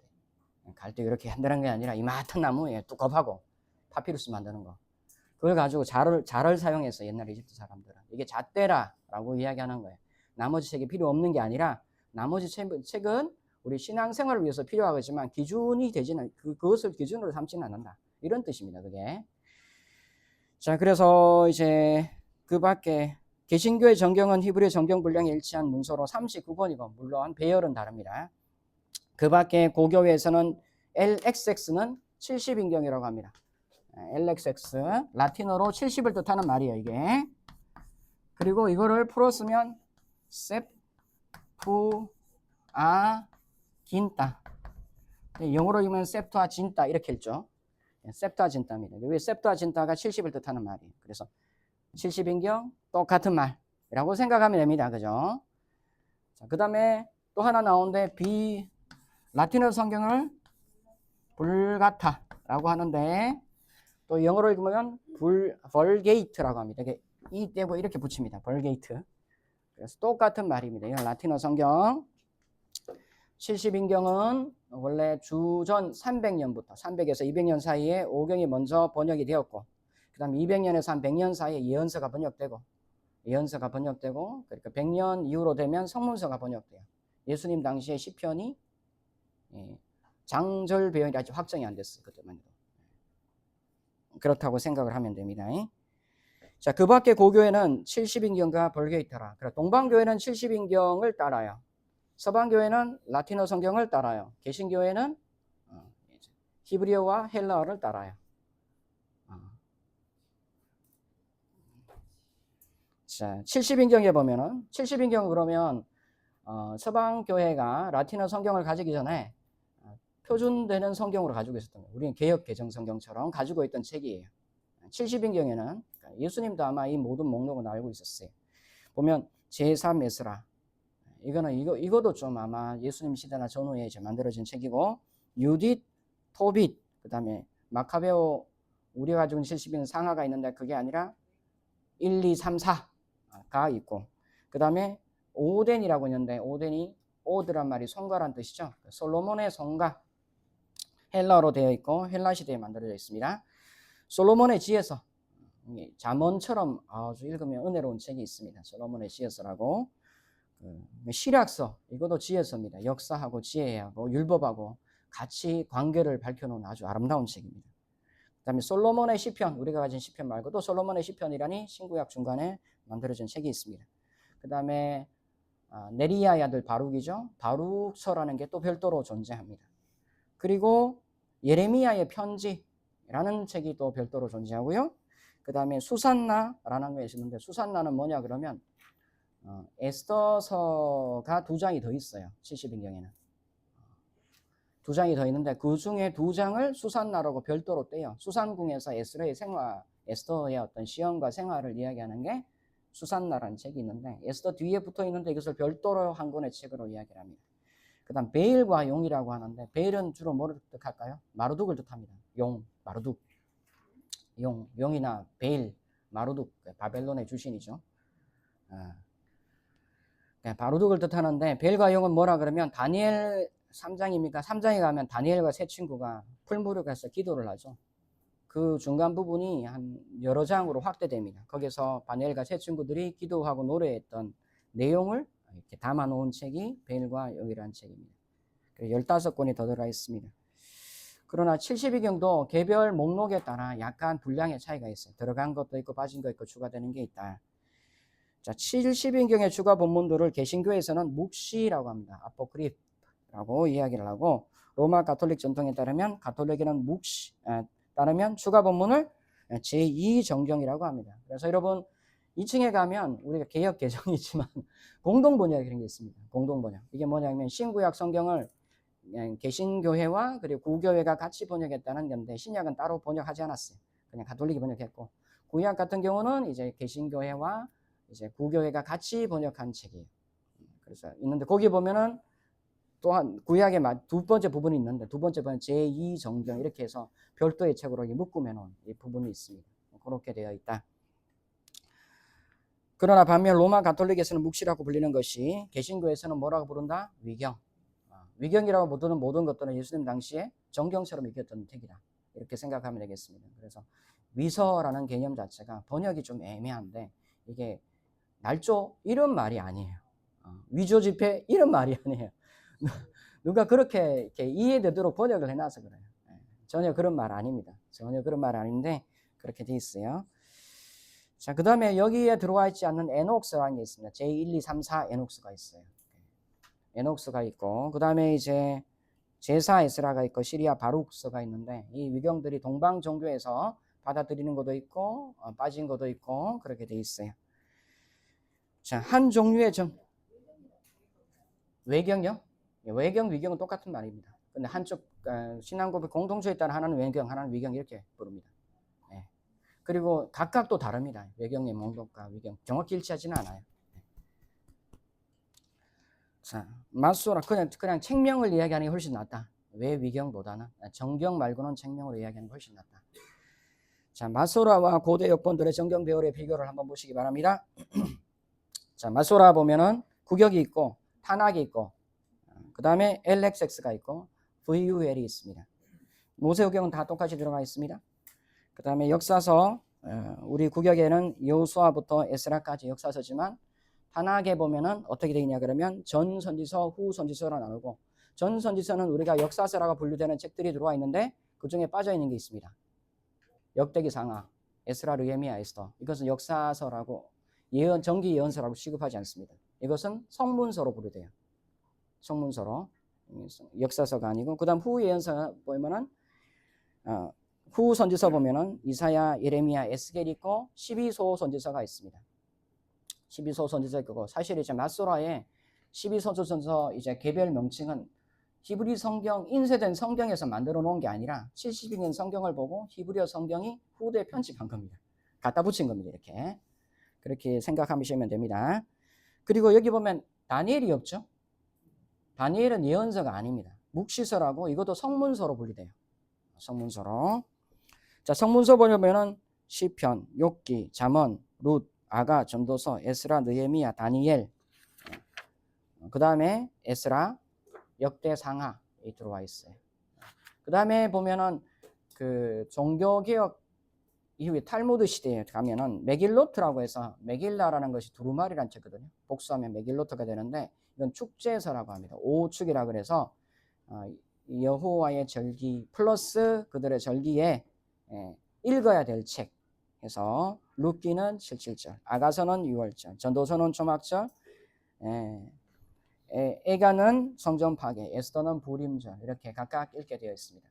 갈대 이렇게 한다는 게 아니라 이마트한 나무에 두껍하고 파피루스 만드는 거. 그걸 가지고 자를 사용해서 옛날 이집트 사람들은 이게 잣대라라고 이야기하는 거예요. 나머지 책이 필요 없는 게 아니라 나머지 책은 우리 신앙생활을 위해서 필요하겠지만 기준이 되지는 그것을 기준으로 삼지는 않는다. 이런 뜻입니다. 그게. 자, 그래서 이제 그 밖에 개신교의 정경은 히브리 정경 분량에 일치한 문서로 39권이고 물론 배열은 다릅니다. 그 밖에 고교회에서는 LXX는 70인경이라고 합니다. LXX 라틴어로 70을 뜻하는 말이에요. 이게. 그리고 이거를 풀었으면 septuaginta 영어로 읽으면 septuaginta 이렇게 읽죠. septuaginta입니다. 왜 septuaginta가 70을 뜻하는 말이에요. 그래서 70인경 똑같은 말이라고 생각하면 됩니다. 그죠? 그 다음에 또 하나 나오는데 라틴어 성경을 불가타라고 하는데 또 영어로 읽으면 벌게이트라고 합니다. 이 떼고 이렇게 붙입니다. 벌게이트. 그래서 똑같은 말입니다. 이건 라틴어 성경. 70인경은 원래 주전 300년부터 300에서 200년 사이에 오경이 먼저 번역이 되었고 그 다음에 200년에서 한 100년 사이에 예언서가 번역되고 그러니까 100년 이후로 되면 성문서가 번역돼요. 예수님 당시에 시편이 장절 배열이 아직 확정이 안 됐어요. 그때만 해도. 그렇다고 생각을 하면 됩니다. 자, 그 밖에 고교회는 70인경과 벌게이트라. 동방교회는 70인경을 따라요. 서방교회는 라틴어 성경을 따라요. 개신교회는 히브리어와 헬라어를 따라요. 자, 70인경에 보면은 70인경 그러면 서방교회가 라틴어 성경을 가지기 전에 표준되는 성경으로 가지고 있었던 거예요. 우리는 개역 개정 성경처럼 가지고 있던 책이에요. 70인경에는 예수님도 아마 이 모든 목록은 알고 있었어요. 보면 제3 에스라 이거도 좀 아마 예수님 시대나 전후에 이제 만들어진 책이고 유딧, 토빗, 그다음에 마카베오 우리가 가지고 있는 70인경 상하가 있는데 그게 아니라 1, 2, 3, 4가 있고 그다음에 오덴이라고 있는데 오덴이 오드란 말이 성가란 뜻이죠. 솔로몬의 성가 헬라어로 되어 있고 헬라 시대에 만들어져 있습니다. 솔로몬의 지혜서 잠언처럼 아주 읽으면 은혜로운 책이 있습니다. 솔로몬의 지혜서라고 시략서 이것도 지혜서입니다. 역사하고 지혜하고 율법하고 같이 관계를 밝혀놓은 아주 아름다운 책입니다. 그 다음에 솔로몬의 시편 우리가 가진 시편 말고도 솔로몬의 시편이라니 신구약 중간에 만들어진 책이 있습니다. 그 다음에 네리야의 아들 바룩이죠. 바룩서라는 게 또 별도로 존재합니다. 그리고 예레미야의 편지라는 책이 또 별도로 존재하고요. 그 다음에 수산나라는 게 있는데 수산나는 뭐냐 그러면 에스더서가 2장이 더 있어요. 70인경에는 2장이 더 있는데 그 중에 2장을 수산나라고 별도로 떼요. 수산궁에서 에스더의 어떤 시험과 생활을 이야기하는 게 수산나라는 책이 있는데 에스더 뒤에 붙어 있는데 이것을 별도로 한 권의 책으로 이야기를 합니다. 그 다음 베일과 용이라고 하는데 베일은 주로 뭐를 뜻할까요? 마르둑을 뜻합니다. 용, 마르둑. 용이나 베일, 마르둑, 바벨론의 주신이죠. 마르둑을 뜻하는데 베일과 용은 뭐라 그러면 다니엘 3장입니까? 3장에 가면 다니엘과 세 친구가 풀무르 가서 기도를 하죠. 그 중간 부분이 한 여러 장으로 확대됩니다. 거기서 다니엘과 세 친구들이 기도하고 노래했던 내용을 이렇게 담아놓은 책이 베일과 용이라는 책입니다. 15권이 더 들어가 있습니다. 그러나 72경도 개별 목록에 따라 약간 분량의 차이가 있어요. 들어간 것도 있고 빠진 거 있고 추가되는 게 있다. 자, 72경의 추가 본문들을 개신교에서는 묵시라고 합니다. 아포크립라고 이야기를 하고 로마 가톨릭 전통에 따르면 가톨릭에는 따르면 추가 본문을 제2정경이라고 합니다. 그래서 여러분 2층에 가면 우리가 개역 개정이지만 공동번역 이런 게 있습니다. 공동번역. 이게 뭐냐면 신구약 성경을 개신교회와 그리고 구교회가 같이 번역했다는 건데 신약은 따로 번역하지 않았어요. 그냥 가톨릭이 번역했고 구약 같은 경우는 이제 개신교회와 이제 구교회가 같이 번역한 책이에요. 그래서 있는데 거기 보면은 또한 구약의 두 번째 부분이 있는데 두 번째 부분 제2정경 이렇게 해서 별도의 책으로 묶으면 이 부분이 있습니다. 그렇게 되어 있다. 그러나 반면 로마 가톨릭에서는 묵시라고 불리는 것이 개신교에서는 뭐라고 부른다? 위경. 위경이라고 부르는 모든 것들은 예수님 당시에 정경처럼 읽혔던 책이다. 이렇게 생각하면 되겠습니다. 그래서 위서라는 개념 자체가 번역이 좀 애매한데 이게 날조 이런 말이 아니에요. 위조 집회 이런 말이 아니에요. 누가 그렇게 이렇게 이해되도록 번역을 해놔서 그래요. 전혀 그런 말 아닙니다. 전혀 그런 말 아닌데 그렇게 돼 있어요. 자, 그 다음에 여기에 들어와 있지 않는 에녹스라는 게 있습니다. 제1, 2, 3, 4 에녹스가 있어요. 에녹스가 있고 그 다음에 이제 제사 에스라가 있고 시리아 바룩스가 있는데 이 위경들이 동방 종교에서 받아들이는 것도 있고 빠진 것도 있고 그렇게 돼 있어요. 자, 한 종류의 외경요? 외경, 위경은 똑같은 말입니다. 근데 한쪽 신앙고백 공동체에 따라 하나는 외경, 하나는 위경 이렇게 부릅니다. 네. 그리고 각각 또 다릅니다. 외경의 목록과 위경 정확히 일치하지는 않아요. 자, 마소라 그냥 책명을 이야기하는 게 훨씬 낫다. 왜 위경보다는 정경 말고는 책명으로 이야기하는 게 훨씬 낫다. 자, 마소라와 고대 역본들의 정경 배열의 비교를 한번 보시기 바랍니다. 자, 마소라 보면은 구격이 있고 탄학이 있고 그 다음에 LXX가 있고 VUL이 있습니다. 모세오경은 다 똑같이 들어가 있습니다. 그 다음에 역사서 우리 구격에는 여호수아부터 에스라까지 역사서지만 탄학에 보면은 어떻게 되어 있냐 그러면 전 선지서, 후 선지서로 나누고 전 선지서는 우리가 역사서라고 분류되는 책들이 들어와 있는데 그 중에 빠져 있는 게 있습니다. 역대기 상하, 에스라, 느헤미야, 에스더 이것은 역사서라고 정기 예언서라고 취급하지 않습니다. 이것은 성문서로 분류돼요. 성문서로 역사서가 아니고 그다음 후 예언서 보면은 후 선지서 보면은 이사야, 예레미야, 에스겔 있고 12소 선지서가 있습니다. 12소 선지서 있고 사실 이제 마소라의 12소 선지서 이제 개별 명칭은 히브리 성경 인쇄된 성경에서 만들어 놓은 게 아니라 70년 성경을 보고 히브리어 성경이 후대 편집한 겁니다. 갖다 붙인 겁니다. 이렇게 그렇게 생각하시면 됩니다. 그리고 여기 보면 다니엘이 없죠. 다니엘은 예언서가 아닙니다. 묵시서라고 이것도 성문서로 분리돼요. 성문서로. 자, 성문서 보면은 시편, 욥기, 잠언, 룻, 아가, 전도서, 에스라, 느헤미야, 다니엘. 그 다음에 에스라, 역대 상하에 들어와 있어요. 그 다음에 보면은 그 종교개혁 이후에 탈무드 시대에 가면은 메길로트라고 해서 메길라라는 것이 두루마리란 책이거든요. 복수하면 메길로트가 되는데 이건 축제서라고 합니다. 오축이라 그래서 여호와의 절기 플러스 그들의 절기에 읽어야 될 책 해서 룻기는 77절, 아가서는 6월절, 전도서는 초막절, 에가는 성전 파괴, 에스더는 부림절 이렇게 각각 읽게 되어 있습니다.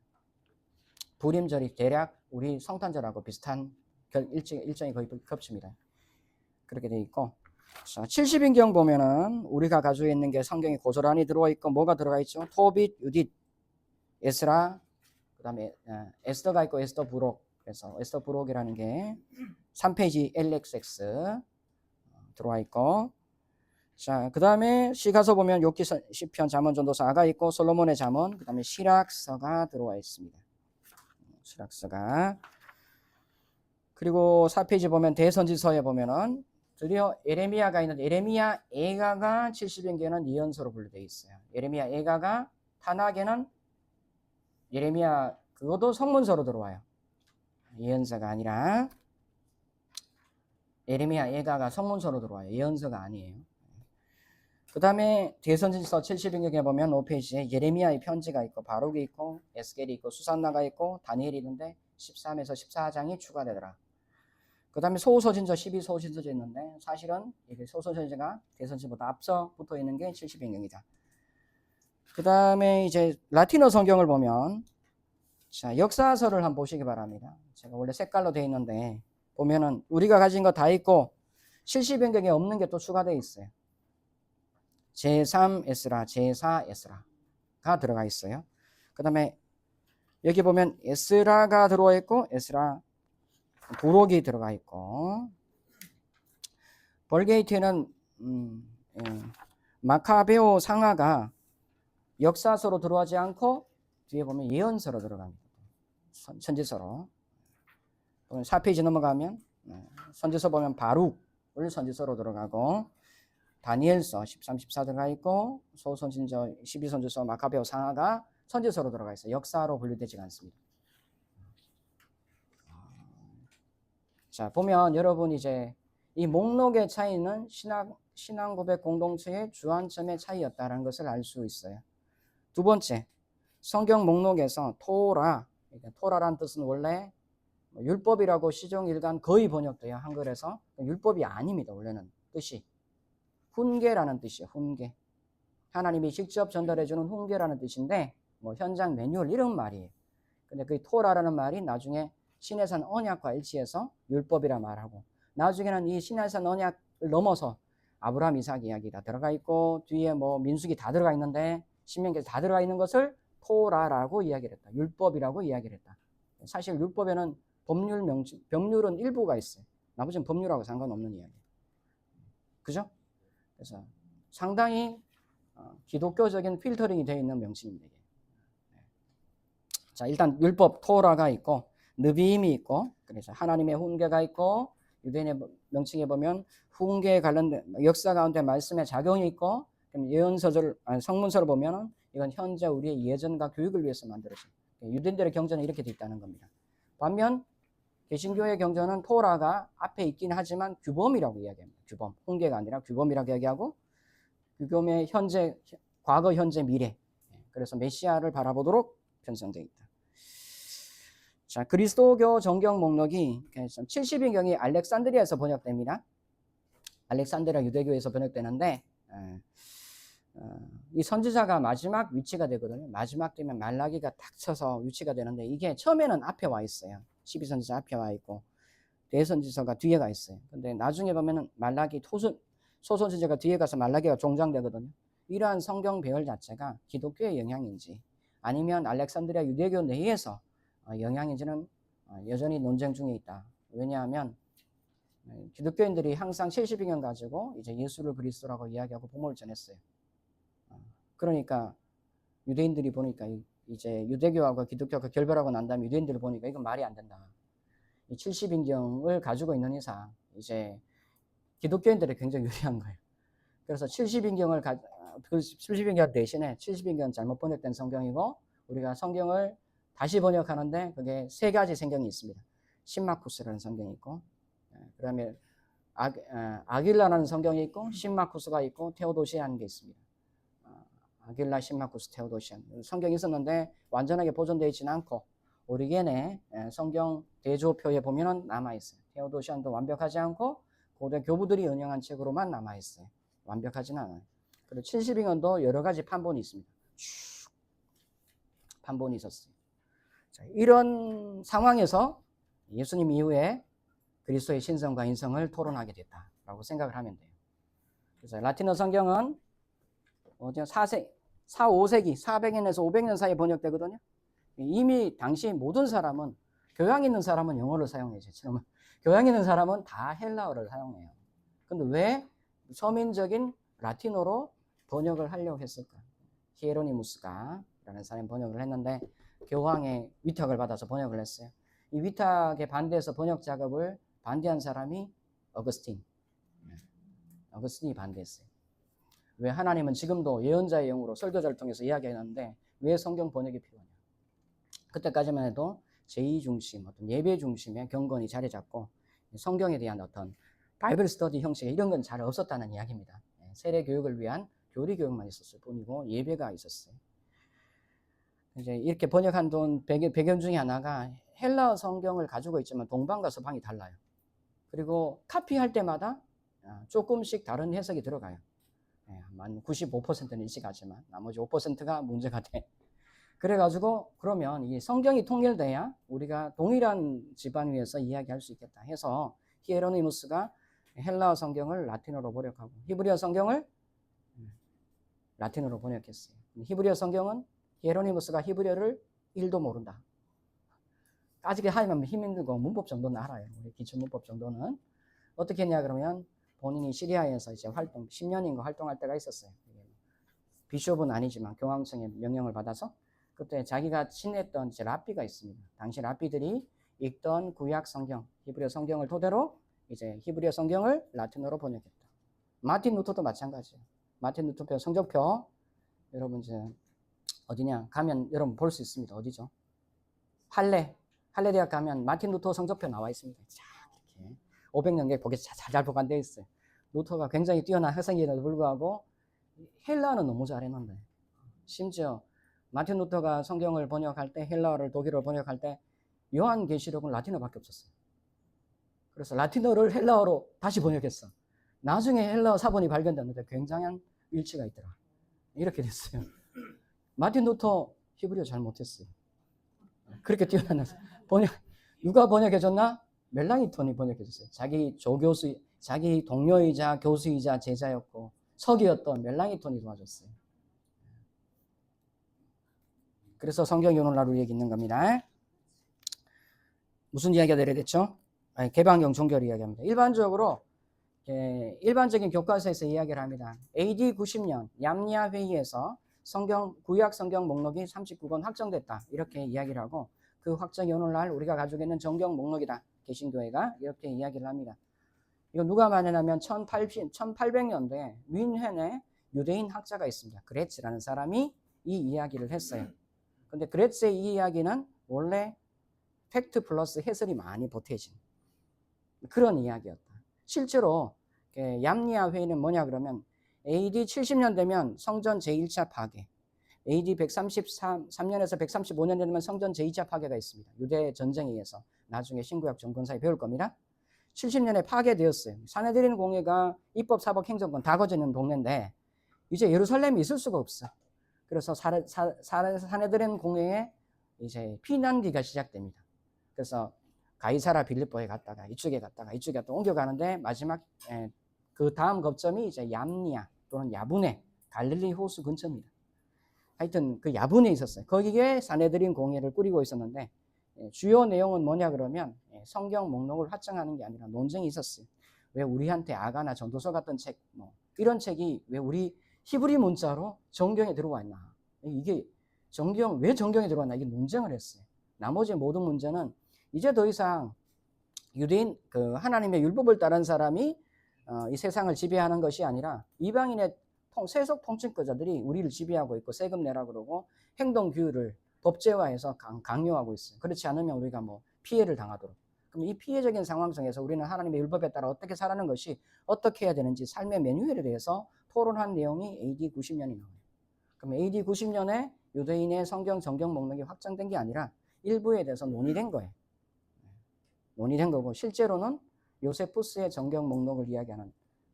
부림절이 대략 우리 성탄절하고 비슷한 일정이 거의 겹칩니다. 그렇게 되어 있고 자, 70인경 보면은 우리가 가지고 있는 게 성경이 고스란히 들어와 있고 뭐가 들어가 있죠? 토빗, 유딧, 에스라, 그 다음에 에스더가 있고 에스더 부록 그래서 에스더 부록이라는 게 3페이지 LXX 들어와 있고 자, 그 다음에 시가서 보면 욥기, 시편, 잠언, 전도서, 아가 있고 솔로몬의 잠언 그 다음에 시락서가 들어와 있습니다. 시락서가 그리고 4페이지 보면 대선지서에 보면은 드디어 예레미야가 있는데 예레미야 에가가 70인계는 예언서로 분류되어 있어요. 예레미야 에가가 탄학에는 예레미야 그것도 성문서로 들어와요. 예언서가 아니라 예레미야 에가가 성문서로 들어와요. 예언서가 아니에요. 그 다음에 대선지서 70인경에 보면 5페이지에 예레미야의 편지가 있고 바룩이 있고 에스겔이 있고 수산나가 있고 다니엘이 있는데 13에서 14장이 추가되더라. 그 다음에 소서진서 12소서진서 있는데 사실은 이게 소서진서가 대선지보다 앞서 붙어 있는 게 70인경이다. 그 다음에 이제 라틴어 성경을 보면 자 역사서를 한번 보시기 바랍니다. 제가 원래 색깔로 되어 있는데 보면은 우리가 가진 거 다 있고 70인경에 없는 게 또 추가되어 있어요. 제3 에스라, 제4 에스라가 들어가 있어요. 그 다음에 여기 보면 에스라가 들어와 있고 에스라 부록이 들어가 있고, 벌게이트에는 마카베오 상하가 역사서로 들어가지 않고 뒤에 보면 예언서로 들어갑니다. 선지서로. 4페이지 넘어가면 선지서 보면 바룩을 선지서로 들어가고, 다니엘서 13, 14 들어가 있고, 소선지서 12선지서 마카베오 상하가 선지서로 들어가 있어요. 역사로 분류되지 않습니다. 자, 보면 여러분 이제 이 목록의 차이는 신앙 고백 공동체의 주안점의 차이였다는 것을 알 수 있어요. 두 번째, 성경 목록에서 토라란 뜻은 원래 율법이라고 시종일관 거의 번역돼요. 한글에서. 율법이 아닙니다. 원래는 뜻이. 훈계라는 뜻이에요. 훈계. 하나님이 직접 전달해주는 훈계라는 뜻인데, 뭐 현장 매뉴얼 이런 말이에요. 근데 그 토라라는 말이 나중에 시내산 언약과 일치해서 율법이라 말하고, 나중에는 이 시내산 언약을 넘어서 아브라함, 이삭 이야기 다 들어가 있고, 뒤에 뭐 민수기 다 들어가 있는데, 신명기 다 들어가 있는 것을 토라라고 이야기를 했다. 율법이라고 이야기를 했다. 사실 율법에는 법률은 일부가 있어요. 나머지는 법률하고 상관없는 이야기예요. 그죠? 그래서 상당히 기독교적인 필터링이 되어 있는 명칭입니다. 자, 일단 율법 토라가 있고, 느비임이 있고, 그래서 하나님의 훈계가 있고, 유대인의 명칭에 보면 훈계에 관련된 역사 가운데 말씀의 작용이 있고, 성문서를 보면은 이건 현재 우리의 예전과 교육을 위해서 만들어진, 유대인들의 경전은 이렇게 돼 있다는 겁니다. 반면 개신교의 경전은 토라가 앞에 있긴 하지만 규범이라고 이야기합니다. 규범, 훈계가 아니라 규범이라고 이야기하고, 규범의 과거, 현재, 미래. 그래서 메시아를 바라보도록 편성되어 있다. 자, 그리스도교 정경 목록이 70인경이 알렉산드리아에서 번역됩니다. 알렉산드리아 유대교에서 번역되는데, 이 선지자가 마지막 위치가 되거든요. 마지막 되면 말라기가 탁 쳐서 위치가 되는데, 이게 처음에는 앞에 와 있어요. 12선지자 앞에 와 있고, 대선지서가 뒤에 가 있어요. 근데 나중에 보면은 말라기 소선지자가 뒤에 가서 말라기가 종장되거든요. 이러한 성경 배열 자체가 기독교의 영향인지 아니면 알렉산드리아 유대교 내에서 영향인지는 여전히 논쟁 중에 있다. 왜냐하면 기독교인들이 항상 70인경 가지고 이제 예수를 그리스도라고 이야기하고 복음을 전했어요. 그러니까 유대인들이 보니까 이제 유대교하고 기독교가 결별하고 난 다음에 유대인들이 보니까 이건 말이 안 된다. 이 70인경을 가지고 있는 이상 이제 기독교인들이 굉장히 유리한 거예요. 그래서 70인경 대신에 70인경 잘못 번역된 성경이고, 우리가 성경을 다시 번역하는데 그게 세 가지 성경이 있습니다. 신마쿠스라는 성경이 있고, 그 다음에 아길라라는 성경이 있고, 신마쿠스가 있고, 테오도시아라는 게 있습니다. 아길라, 신마쿠스, 테오도시아 성경이 있었는데 완전하게 보존되어 있지는 않고, 오리겐의 성경 대조표에 보면은 남아있어요. 테오도시안도 완벽하지 않고 고대 교부들이 은영한 책으로만 남아있어요. 완벽하지는 않아요. 그리고 70인경도 여러 가지 판본이 있습니다. 판본이 있었어요. 자, 이런 상황에서 예수님 이후에 그리스도의 신성과 인성을 토론하게 됐다라고 생각을 하면 돼요. 그래서 라틴어 성경은 4, 5세기, 400년에서 500년 사이에 번역되거든요. 이미 당시 모든 사람은, 교양 있는 사람은 영어를 사용해요. 지금은 교양 있는 사람은 다 헬라어를 사용해요. 근데 왜 서민적인 라틴어로 번역을 하려고 했을까? 히에로니무스가 라는 사람이 번역을 했는데, 교황의 위탁을 받아서 번역을 했어요. 이 위탁에 반대해서 번역 작업을 반대한 사람이 어거스틴이 반대했어요. 왜 하나님은 지금도 예언자의 영으로 설교자를 통해서 이야기했는데 왜 성경 번역이 필요하냐? 그때까지만 해도 제2 중심, 어떤 예배 중심의 경건이 자리 잡고 성경에 대한 어떤 바이블 스터디 형식 이런 건 잘 없었다는 이야기입니다. 세례 교육을 위한 교리 교육만 있었을 뿐이고 예배가 있었어요. 이제 이렇게 번역한 배경 중에 하나가 헬라어 성경을 가지고 있지만 동방과 서방이 달라요. 그리고 카피할 때마다 조금씩 다른 해석이 들어가요. 한 95%는 일치하지만 나머지 5%가 문제가 돼. 그래가지고 그러면 이 성경이 통일돼야 우리가 동일한 지반 위에서 이야기할 수 있겠다 해서 히에로니무스가 헬라어 성경을 라틴어로 번역하고 히브리어 성경을 라틴어로 번역했어요. 히브리어 성경은 히에로니무스가 히브리어를 1도 모른다. 아직 하면 힘들고 문법 정도는 알아요. 우리 기초 문법 정도는. 어떻게 했냐 그러면 본인이 시리아에서 이제 10년인가 활동할 때가 있었어요. 비숍은 아니지만 교황청의 명령을 받아서 그때 자기가 친했던 이제 랍비가 있습니다. 당시 랍비들이 읽던 구약 성경, 히브리어 성경을 토대로 이제 히브리어 성경을 라틴어로 번역했다. 마틴 루터도 마찬가지예요. 마틴 루터표 성적표 여러분 이제 어디냐 가면 여러분 볼 수 있습니다. 어디죠? 할레 대학 가면 마틴 루터 성적표 나와 있습니다. 자, 이렇게 500년 개 보기 잘 보관되어 있어요. 루터가 굉장히 뛰어난 학생임에도 불구하고 헬라어는 너무 잘했는데 심지어 마틴 루터가 성경을 번역할 때 헬라어를 독일어로 번역할 때 요한계시록은 라틴어밖에 없었어요. 그래서 라틴어를 헬라어로 다시 번역했어. 나중에 헬라어 사본이 발견됐는데 굉장한 일치가 있더라. 이렇게 됐어요. 마틴 루터 히브리어 잘 못했어요. 그렇게 뛰어난 번역 누가 번역해줬나? 멜랑이톤이 번역해줬어요. 자기 조교수, 자기 동료이자 교수이자 제자였고 석이었던 멜랑이톤이 도와줬어요. 그래서 성경이 오늘날 우리에게 있는 겁니다. 무슨 이야기가 내려야 됐죠? 개방경 종교를 이야기합니다. 일반적인 교과서에서 이야기를 합니다. AD 90년 얌니아 회의에서 구약 성경 목록이 39권 확정됐다. 이렇게 이야기를 하고 그 확정이 오늘날 우리가 가지고 있는 정경 목록이다. 개신교회가 이렇게 이야기를 합니다. 이거 누가 말하냐면 1800년도에 뮌헨에 유대인 학자가 있습니다. 그레츠라는 사람이 이 이야기를 했어요. 근데 그레츠의 이 이야기는 원래 팩트 플러스 해설이 많이 보태진 그런 이야기였다. 실제로 얌니아 회의는 뭐냐 그러면 AD 70년 되면 성전 제1차 파괴, AD 133년에서 135년 되면 성전 제2차 파괴가 있습니다. 유대 전쟁에 의해서 나중에 신구약 정권사에 배울 겁니다. 70년에 파괴되었어요. 사내들인 공회가 입법, 사법, 행정권 다 거지는 동네인데 이제 예루살렘이 있을 수가 없어. 그래서 사내들인 공회에 이제 피난기가 시작됩니다. 그래서 가이사라 빌립보에 갔다가 이쪽에 갔다가 옮겨가는데 마지막 그 다음 거점이 이제 얌니아 또는 야분에 갈릴리 호수 근처입니다. 하여튼 그 야분에 있었어요. 거기에 사내들인 공회를 꾸리고 있었는데 주요 내용은 뭐냐 그러면 성경 목록을 확정하는 게 아니라 논쟁이 있었어요. 왜 우리한테 아가나 전도서 같은 책 이런 책이 왜 우리 히브리 문자로 정경에 들어와 있나? 이게 왜 정경에 들어왔나? 이게 논쟁을 했어요. 나머지 모든 문제는 이제 더 이상 유대인 하나님의 율법을 따른 사람이 이 세상을 지배하는 것이 아니라 이방인의 세속 통치권자들이 우리를 지배하고 있고 세금 내라 그러고 행동 규율을 법제화해서 강요하고 있어요. 그렇지 않으면 우리가 피해를 당하도록. 그럼 이 피해적인 상황 속에서 우리는 하나님의 율법에 따라 어떻게 살아가는 것이 어떻게 해야 되는지 삶의 매뉴얼에 대해서 토론한 내용이 AD 90년이 나와요. 그럼 AD 90년에 유대인의 성경 정경 목록이 확정된 게 아니라 일부에 대해서 논의된 거예요. 논의된 거고 실제로는 요세푸스의 정경 목록을 이야기하는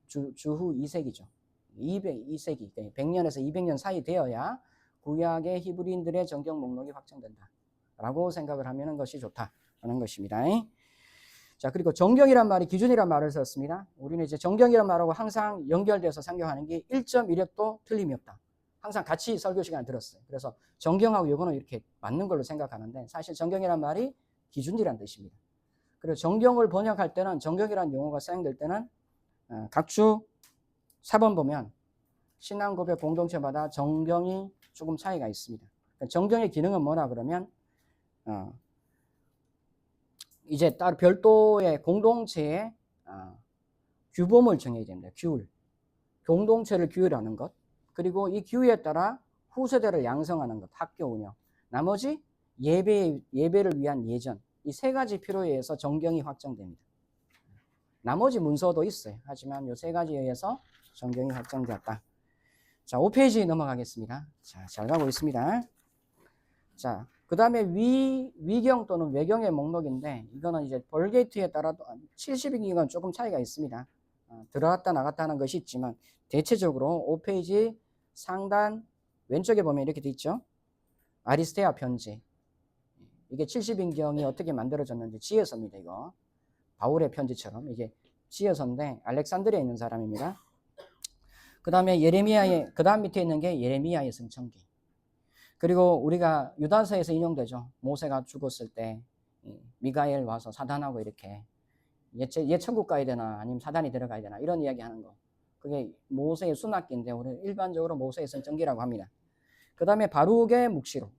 주후 2세기죠. 2세기, 100년에서 200년 사이 되어야 구약의 히브리인들의 정경 목록이 확정된다. 라고 생각을 하면 것이 좋다라는 것입니다. 자, 그리고 정경이란 말이 기준이란 말을 썼습니다. 우리는 이제 정경이란 말하고 항상 연결돼서 상경하는 게 1.1획도 틀림이 없다. 항상 같이 설교 시간을 들었어요. 그래서 정경하고 요거는 이렇게 맞는 걸로 생각하는데 사실 정경이란 말이 기준이란 뜻입니다. 그리고 정경을 번역할 때는 정경이라는 용어가 사용될 때는 각주 4번 보면 신앙고백 공동체마다 정경이 조금 차이가 있습니다. 정경의 기능은 뭐냐 그러면 이제 따로 별도의 공동체의 규범을 정해야 됩니다. 규율. 공동체를 규율하는 것. 그리고 이 규율에 따라 후세대를 양성하는 것. 학교 운영. 나머지 예배를 위한 예전. 이 세 가지 필요에 의해서 정경이 확정됩니다. 나머지 문서도 있어요. 하지만 이 세 가지에 의해서 정경이 확정되었다. 자, 5페이지 넘어가겠습니다. 자, 잘 가고 있습니다. 자, 그 다음에 위경 또는 외경의 목록인데 이거는 이제 벌게이트에 따라 70인기는 조금 차이가 있습니다. 들어갔다 나갔다 하는 것이 있지만 대체적으로 5페이지 상단 왼쪽에 보면 이렇게 돼 있죠. 아리스테아 편지. 이게 70인경이 어떻게 만들어졌는지 지어서입니다. 이거 바울의 편지처럼 이게 지어서인데 알렉산드리아에 있는 사람입니다. 그 다음에 그 다음 밑에 있는 게 예레미야의 승천기. 그리고 우리가 유다서에서 인용되죠. 모세가 죽었을 때 미가엘 와서 사단하고 이렇게 얘 천국 가야 되나 아니면 사단이 들어가야 되나 이런 이야기 하는 거. 그게 모세의 순학기인데 우리 일반적으로 모세의 선전기라고 합니다. 그 다음에 바룩의 묵시록,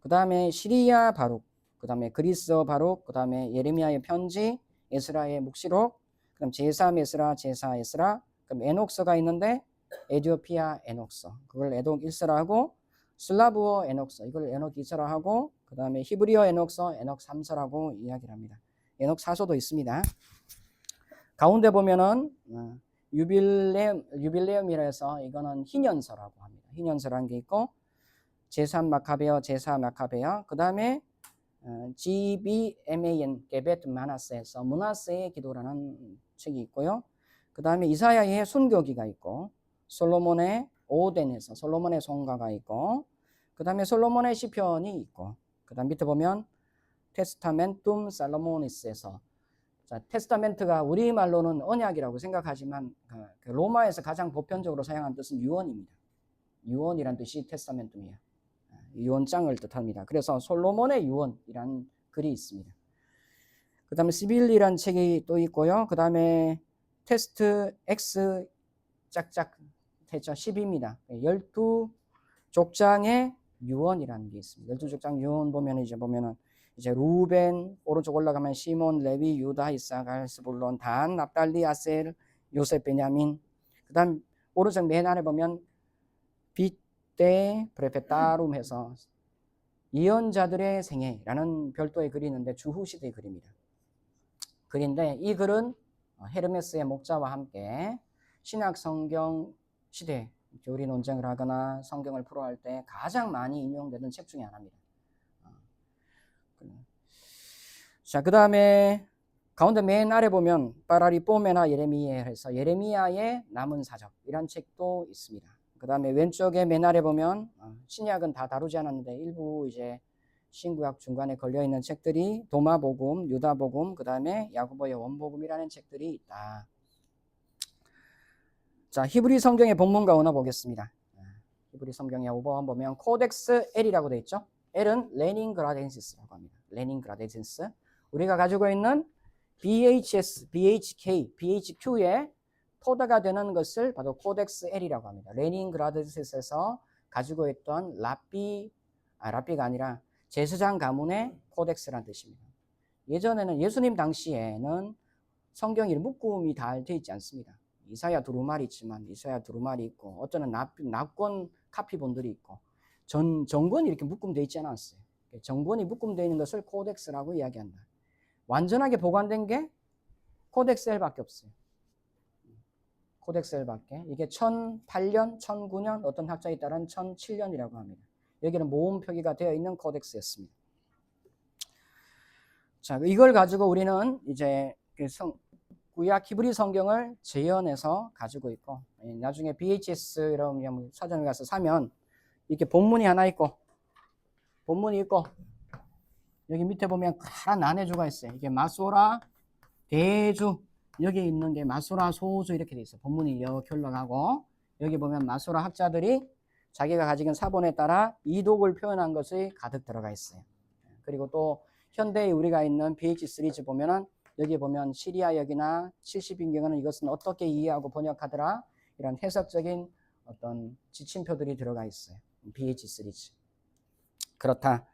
그 다음에 시리아 바룩, 그 다음에 그리스어 바룩, 그 다음에 예레미야의 편지, 에스라의 묵시록, 그럼 제3 에스라, 제4 에스라, 그럼 에녹서가 있는데 에디오피아 에녹서, 그걸 에녹 1서라 하고, 슬라브어 에녹서, 이걸 에녹 2서라 하고, 그 다음에 히브리어 에녹서, 에녹 3서라고 이야기를 합니다. 에녹 4서도 있습니다. 가운데 보면은 유빌레움이라 해서 이거는 희년서라고 합니다. 희년서라는 게 있고, 제3 마카베어, 제4 마카베어, 그 다음에 GBMAN, 게벳 마나세에서 문하세의 기도라는 책이 있고요. 그 다음에 이사야의 순교기가 있고, 솔로몬의 오덴에서 솔로몬의 송가가 있고, 그 다음에 솔로몬의 시편이 있고, 그 다음 밑에 보면 테스타멘툼 살로모니스에서, 자, 테스타멘트가 우리말로는 언약이라고 생각하지만 그 로마에서 가장 보편적으로 사용한 뜻은 유언입니다. 유언이란 뜻이 테스타멘tum이에요. 유언장을 뜻합니다. 그래서 솔로몬의 유언이라는 글이 있습니다. 그 다음에 시빌리라는 책이 또 있고요. 그 다음에 테스트 X 짝짝 했죠. 10입니다. 12족장의 유언이라는 게 있습니다. 12족장 유언 보면은 이제 루벤, 오른쪽 올라가면 시몬, 레위, 유다, 이사갈, 스불론, 단, 납달리, 아셀, 요셉, 베냐민. 그다음 오른쪽 맨 아래 보면 빗대 프레페타룸 해서 예언자들의 생애라는 별도의 글이 있는데 주후 시대의 글입니다. 글인데 이 글은 헤르메스의 목자와 함께 신약 성경 시대 교리 논쟁을 하거나 성경을 풀어할 때 가장 많이 인용되는 책 중에 하나입니다. 자, 그 다음에 가운데 맨 아래 보면 파라리 뽀메나 예레미야 해서 예레미야의 남은 사적 이란 책도 있습니다. 그 다음에 왼쪽에 맨 아래 보면 신약은 다 다루지 않았는데 일부 이제 신구약 중간에 걸려있는 책들이 도마복음, 유다복음, 그 다음에 야고보의 원복음이라는 책들이 있다. 자, 히브리 성경의 본문과 언어 보겠습니다. 히브리 성경의 5번 보면 코덱스 L이라고 되어 있죠. L은 레닌그라덴시스라고 합니다. 레닌그라덴시스. 우리가 가지고 있는 BHS, BHK, BHQ의 토대가 되는 것을 바로 코덱스 L이라고 합니다. 레닌그라덴시스에서 가지고 있던 라삐가 아니라 제사장 가문의 코덱스라는 뜻입니다. 예전에는 예수님 당시에는 성경이 묶음이 다 되어 있지 않습니다. 이사야 두루마리 있지만 이사야 두루마리 있고 어쩌면 낙권 카피본들이 있고 정권이 이렇게 묶음되어 있지 않았어요. 정권이 묶음되어 있는 것을 코덱스라고 이야기한다. 완전하게 보관된 게 코덱스 L밖에 없어요. 코덱스 L밖에. 이게 1008년, 1009년, 어떤 학자에 따른 1007년이라고 합니다. 여기는 모음 표기가 되어 있는 코덱스였습니다. 자, 이걸 가지고 우리는 이제 구약 히브리 성경을 재현해서 가지고 있고, 나중에 BHS 이런 사전에 가서 사면 이렇게 본문이 하나 있고, 여기 밑에 보면 가란 난해주가 있어요. 이게 마소라, 대주, 여기 있는 게 마소라, 소주 이렇게 돼 있어요. 본문이 이렇게 올라가고, 여기 보면 마소라 학자들이 자기가 가지고 사본에 따라 이독을 표현한 것이 가득 들어가 있어요. 그리고 또 현대에 우리가 있는 BH 시리즈 보면은 여기 보면 시리아역이나 70인경은 이것은 어떻게 이해하고 번역하더라 이런 해석적인 어떤 지침표들이 들어가 있어요. BH 시리즈. 그렇다.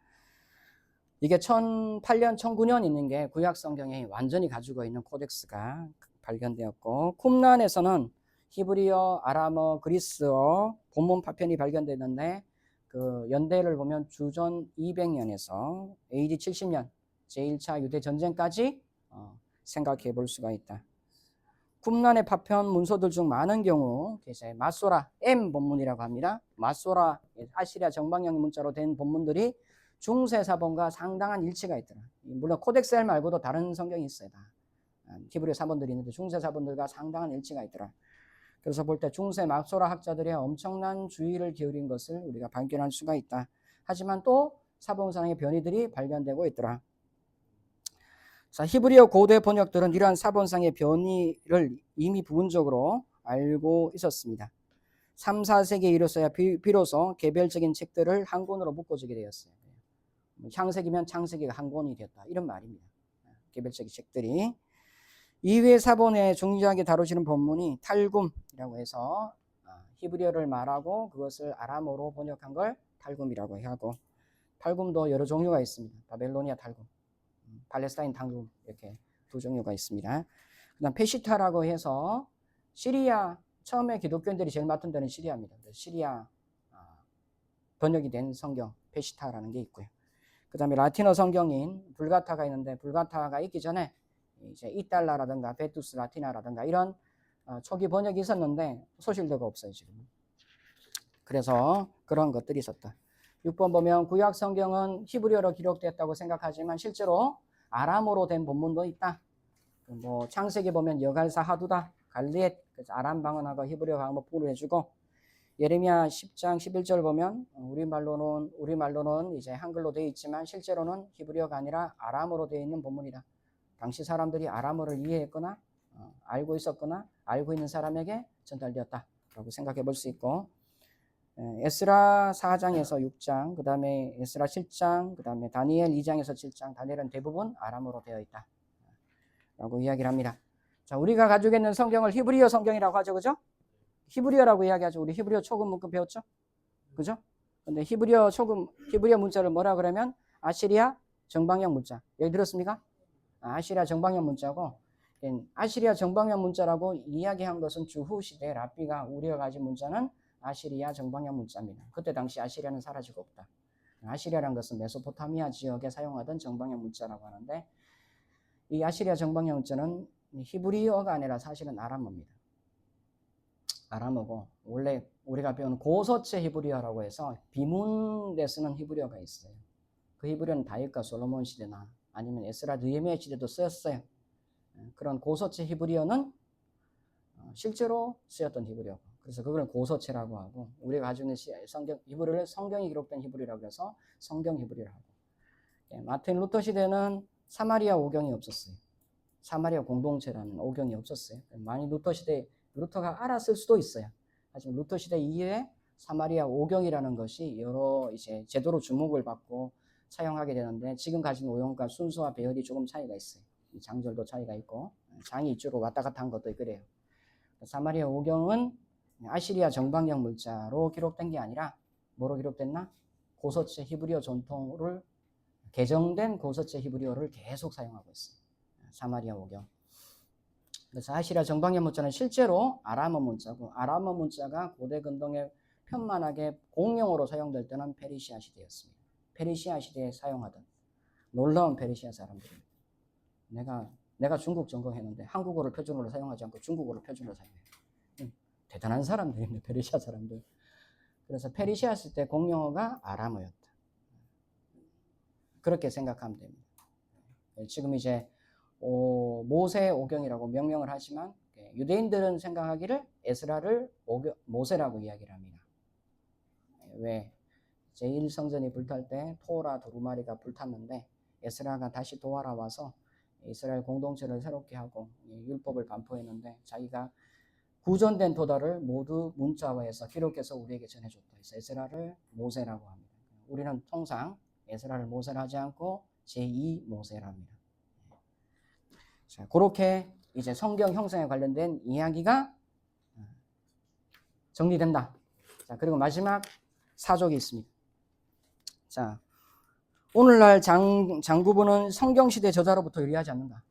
이게 1008년, 1009년 있는 게 구약 성경에 완전히 가지고 있는 코덱스가 발견되었고, 쿰란에서는 히브리어, 아람어, 그리스어 본문 파편이 발견됐는데 그 연대를 보면 주전 200년에서 AD 70년 제1차 유대 전쟁까지 생각해 볼 수가 있다. 쿰란의 파편 문서들 중 많은 경우 이제 마소라 M 본문이라고 합니다. 마소라 아시리아 정방향 문자로 된 본문들이 중세 사본과 상당한 일치가 있더라. 물론 코덱스 L 말고도 다른 성경이 있어요. 다. 히브리 사본들이 있는데 중세 사본들과 상당한 일치가 있더라. 그래서 볼 때 중세 마소라 학자들의 엄청난 주의를 기울인 것을 우리가 발견할 수가 있다. 하지만 또 사본상의 변이들이 발견되고 있더라. 자, 히브리어 고대 번역들은 이러한 사본상의 변이를 이미 부분적으로 알고 있었습니다. 3, 4세기에 이르러서야 비로소 개별적인 책들을 한 권으로 묶어주게 되었어요. 창세기면 창세기가 한 권이 되었다. 이런 말입니다. 개별적인 책들이. 이후에 사본에 중요하게 다루시는 본문이 탈굼이라고 해서 히브리어를 말하고 그것을 아람어로 번역한 걸 탈굼이라고 하고, 탈굼도 여러 종류가 있습니다. 바벨로니아 탈굼, 팔레스타인 탈굼, 이렇게 두 종류가 있습니다. 그다음 페시타라고 해서 시리아, 처음에 기독교인들이 제일 맡은 데는 시리아입니다. 시리아 번역이 된 성경 페시타라는 게 있고요. 그 다음에 라틴어 성경인 불가타가 있는데, 불가타가 있기 전에 이제 이달라라든가 베투스 라티나라든가 이런 초기 번역이 있었는데 소실대가 없어요 지금. 그래서 그런 것들이 있었다. 6번 보면 구약 성경은 히브리어로 기록됐다고 생각하지만 실제로 아람어로 된 본문도 있다. 뭐 창세기 보면 여갈사 하두다, 갈리엣, 아람 방언하고 히브리어 방법으로 해주고, 예레미야 10장 11절 보면 우리말로는 이제 한글로 되어 있지만 실제로는 히브리어가 아니라 아람어로 되어 있는 본문이다. 당시 사람들이 아람어를 이해했거나 알고 있었거나 알고 있는 사람에게 전달되었다라고 생각해 볼 수 있고, 에스라 4장에서 6장, 그 다음에 에스라 7장, 그 다음에 다니엘 2장에서 7장, 다니엘은 대부분 아람어로 되어 있다 라고 이야기를 합니다. 자, 우리가 가지고 있는 성경을 히브리어 성경이라고 하죠, 그죠? 히브리어라고 이야기하죠. 우리 히브리어 초급 문구 배웠죠? 그죠? 근데 히브리어 문자를 뭐라 그러면 아시리아 정방형 문자. 여기 들었습니까? 아시리아 정방형 문자고, 아시리아 정방형 문자라고 이야기한 것은 주후 시대 랍비가 우리가 가진 문자는 아시리아 정방형 문자입니다. 그때 당시 아시리아는 사라지고 없다. 아시리아라는 것은 메소포타미아 지역에 사용하던 정방형 문자라고 하는데, 이 아시리아 정방형 문자는 히브리어가 아니라 사실은 아람어입니다. 아람어고, 원래 우리가 배우는 고서체 히브리어라고 해서 비문대 쓰는 히브리어가 있어요. 그 히브리어는 다윗과 솔로몬 시대나 아니면 에스라 느헤미야 시대도 쓰였어요. 그런 고서체 히브리어는 실제로 쓰였던 히브리어고, 그래서 그걸 고서체라고 하고, 우리가 가지고 있는 성경 히브리어를 성경이 기록된 히브리어라고 해서 성경 히브리어라고 하고, 마틴 루터 시대는 사마리아 오경이 없었어요. 사마리아 공동체라는 오경이 없었어요. 많이 루터가 알았을 수도 있어요. 하지만 루터 시대 이후에 사마리아 오경이라는 것이 여러 이제 제도로 주목을 받고 사용하게 되는데, 지금 가진 오경과 순서와 배열이 조금 차이가 있어요. 장절도 차이가 있고, 장이 이쪽으로 왔다 갔다 한 것도 그래요. 사마리아 오경은 아시리아 정방형 문자로 기록된 게 아니라 뭐로 기록됐나? 고서체 히브리어 전통을 개정된 고서체 히브리어를 계속 사용하고 있어요. 사마리아 오경. 그래서 아시리아 정방형 문자는 실제로 아람어 문자고, 아람어 문자가 고대 근동에 편만하게 공용어로 사용될 때는 페르시아 시대였습니다. 페르시아 시대에 사용하던 놀라운 페르시아 사람들입니다. 내가 중국 전공했는데 한국어를 표준어로 사용하지 않고 중국어를 표준어로 사용해요. 대단한 사람들입니다. 페르시아 사람들. 그래서 페르시아 시대 공용어가 아람어였다. 그렇게 생각하면 됩니다. 지금 이제 모세 오경이라고 명명을 하지만 유대인들은 생각하기를 에스라를 모세라고 이야기를 합니다. 왜? 제1성전이 불탈 때 토라 두루마리가 불탔는데 에스라가 다시 도와와서 이스라엘 공동체를 새롭게 하고 율법을 반포했는데, 자기가 구전된 토다를 모두 문자화해서 기록해서 우리에게 전해줬다. 그래서 에스라를 모세라고 합니다. 우리는 통상 에스라를 모세라 하지 않고 제2모세라 합니다. 자, 그렇게 이제 성경 형성에 관련된 이야기가 정리된다. 자, 그리고 마지막 사족이 있습니다. 자, 오늘날 장구부는 성경시대 저자로부터 유리하지 않는다.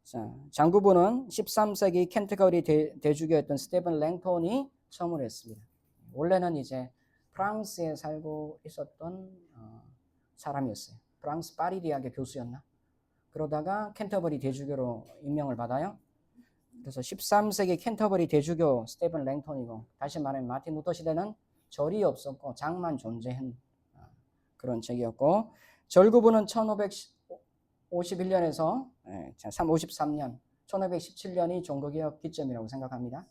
자, 장구부는 13세기 캔터버리 대주교였던 스테븐 랭톤이 처음으로 했습니다. 원래는 이제 프랑스에 살고 있었던 사람이었어요. 프랑스 파리 대학의 교수였나? 그러다가 캔터버리 대주교로 임명을 받아요. 그래서 13세기 캔터버리 대주교 스테븐 랭톤이고, 다시 말하면 마틴 루터 시대는 절이 없었고 장만 존재한 그런 책이었고, 절구부는 1551년에서 53년, 1517년이 종교개혁 기점이라고 생각합니다.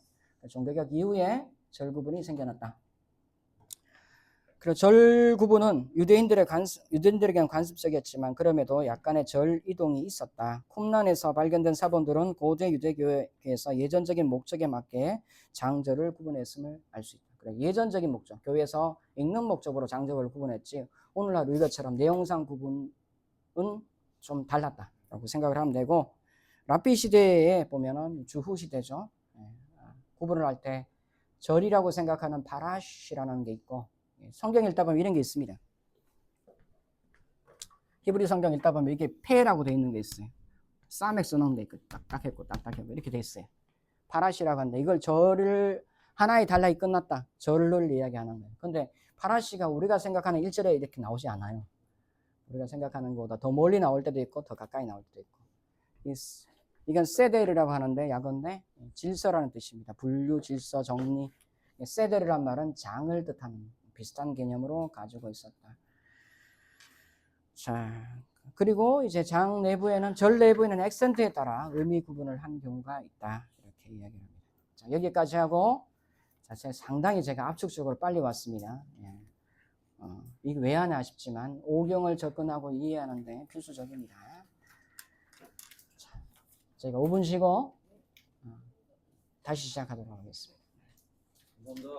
종교개혁 이후에 절구분이 생겨났다. 그리고 절구분은 유대인들에게는 관습적이었지만 그럼에도 약간의 절 이동이 있었다. 쿰란에서 발견된 사본들은 고대 유대교회에서 예전적인 목적에 맞게 장절을 구분했음을 알 수 있다. 그래, 예전적인 목적, 교회에서 읽는 목적으로 장적을 구분했지 오늘날 우리처럼 내용상 구분은 좀 달랐다라고 생각을 하면 되고, 랍비 시대에 보면은 주후 시대죠. 구분을 할 때 절이라고 생각하는 파라시라는 게 있고, 성경 읽다 보면 이런 게 있습니다. 히브리 성경 읽다 보면 이게 페라고 돼 있는 게 있어요. 싸맥 써놓은 게 있고 딱딱했고 딱딱했고 이렇게 돼 있어요. 파라시라고 하는데 이걸 절을 하나의 단락이 끝났다, 절을 이야기하는 거예요. 근데 파라시가 우리가 생각하는 1절에 이렇게 나오지 않아요. 우리가 생각하는 것보다 더 멀리 나올 때도 있고 더 가까이 나올 때도 있고. 이건 세데르라고 하는데 약어인데 질서라는 뜻입니다. 분류, 질서, 정리. 세데르란 말은 장을 뜻하는 비슷한 개념으로 가지고 있었다. 자, 그리고 이제 장 내부에는, 절 내부에는 액센트에 따라 의미 구분을 한 경우가 있다, 이렇게 이야기합니다. 자, 여기까지 하고, 자, 상당히 제가 압축적으로 빨리 왔습니다. 이게 왜 하나 싶지만 오경을 접근하고 이해하는데 필수적입니다. 자, 저희가 5분 쉬고 다시 시작하도록 하겠습니다. 감사합니다.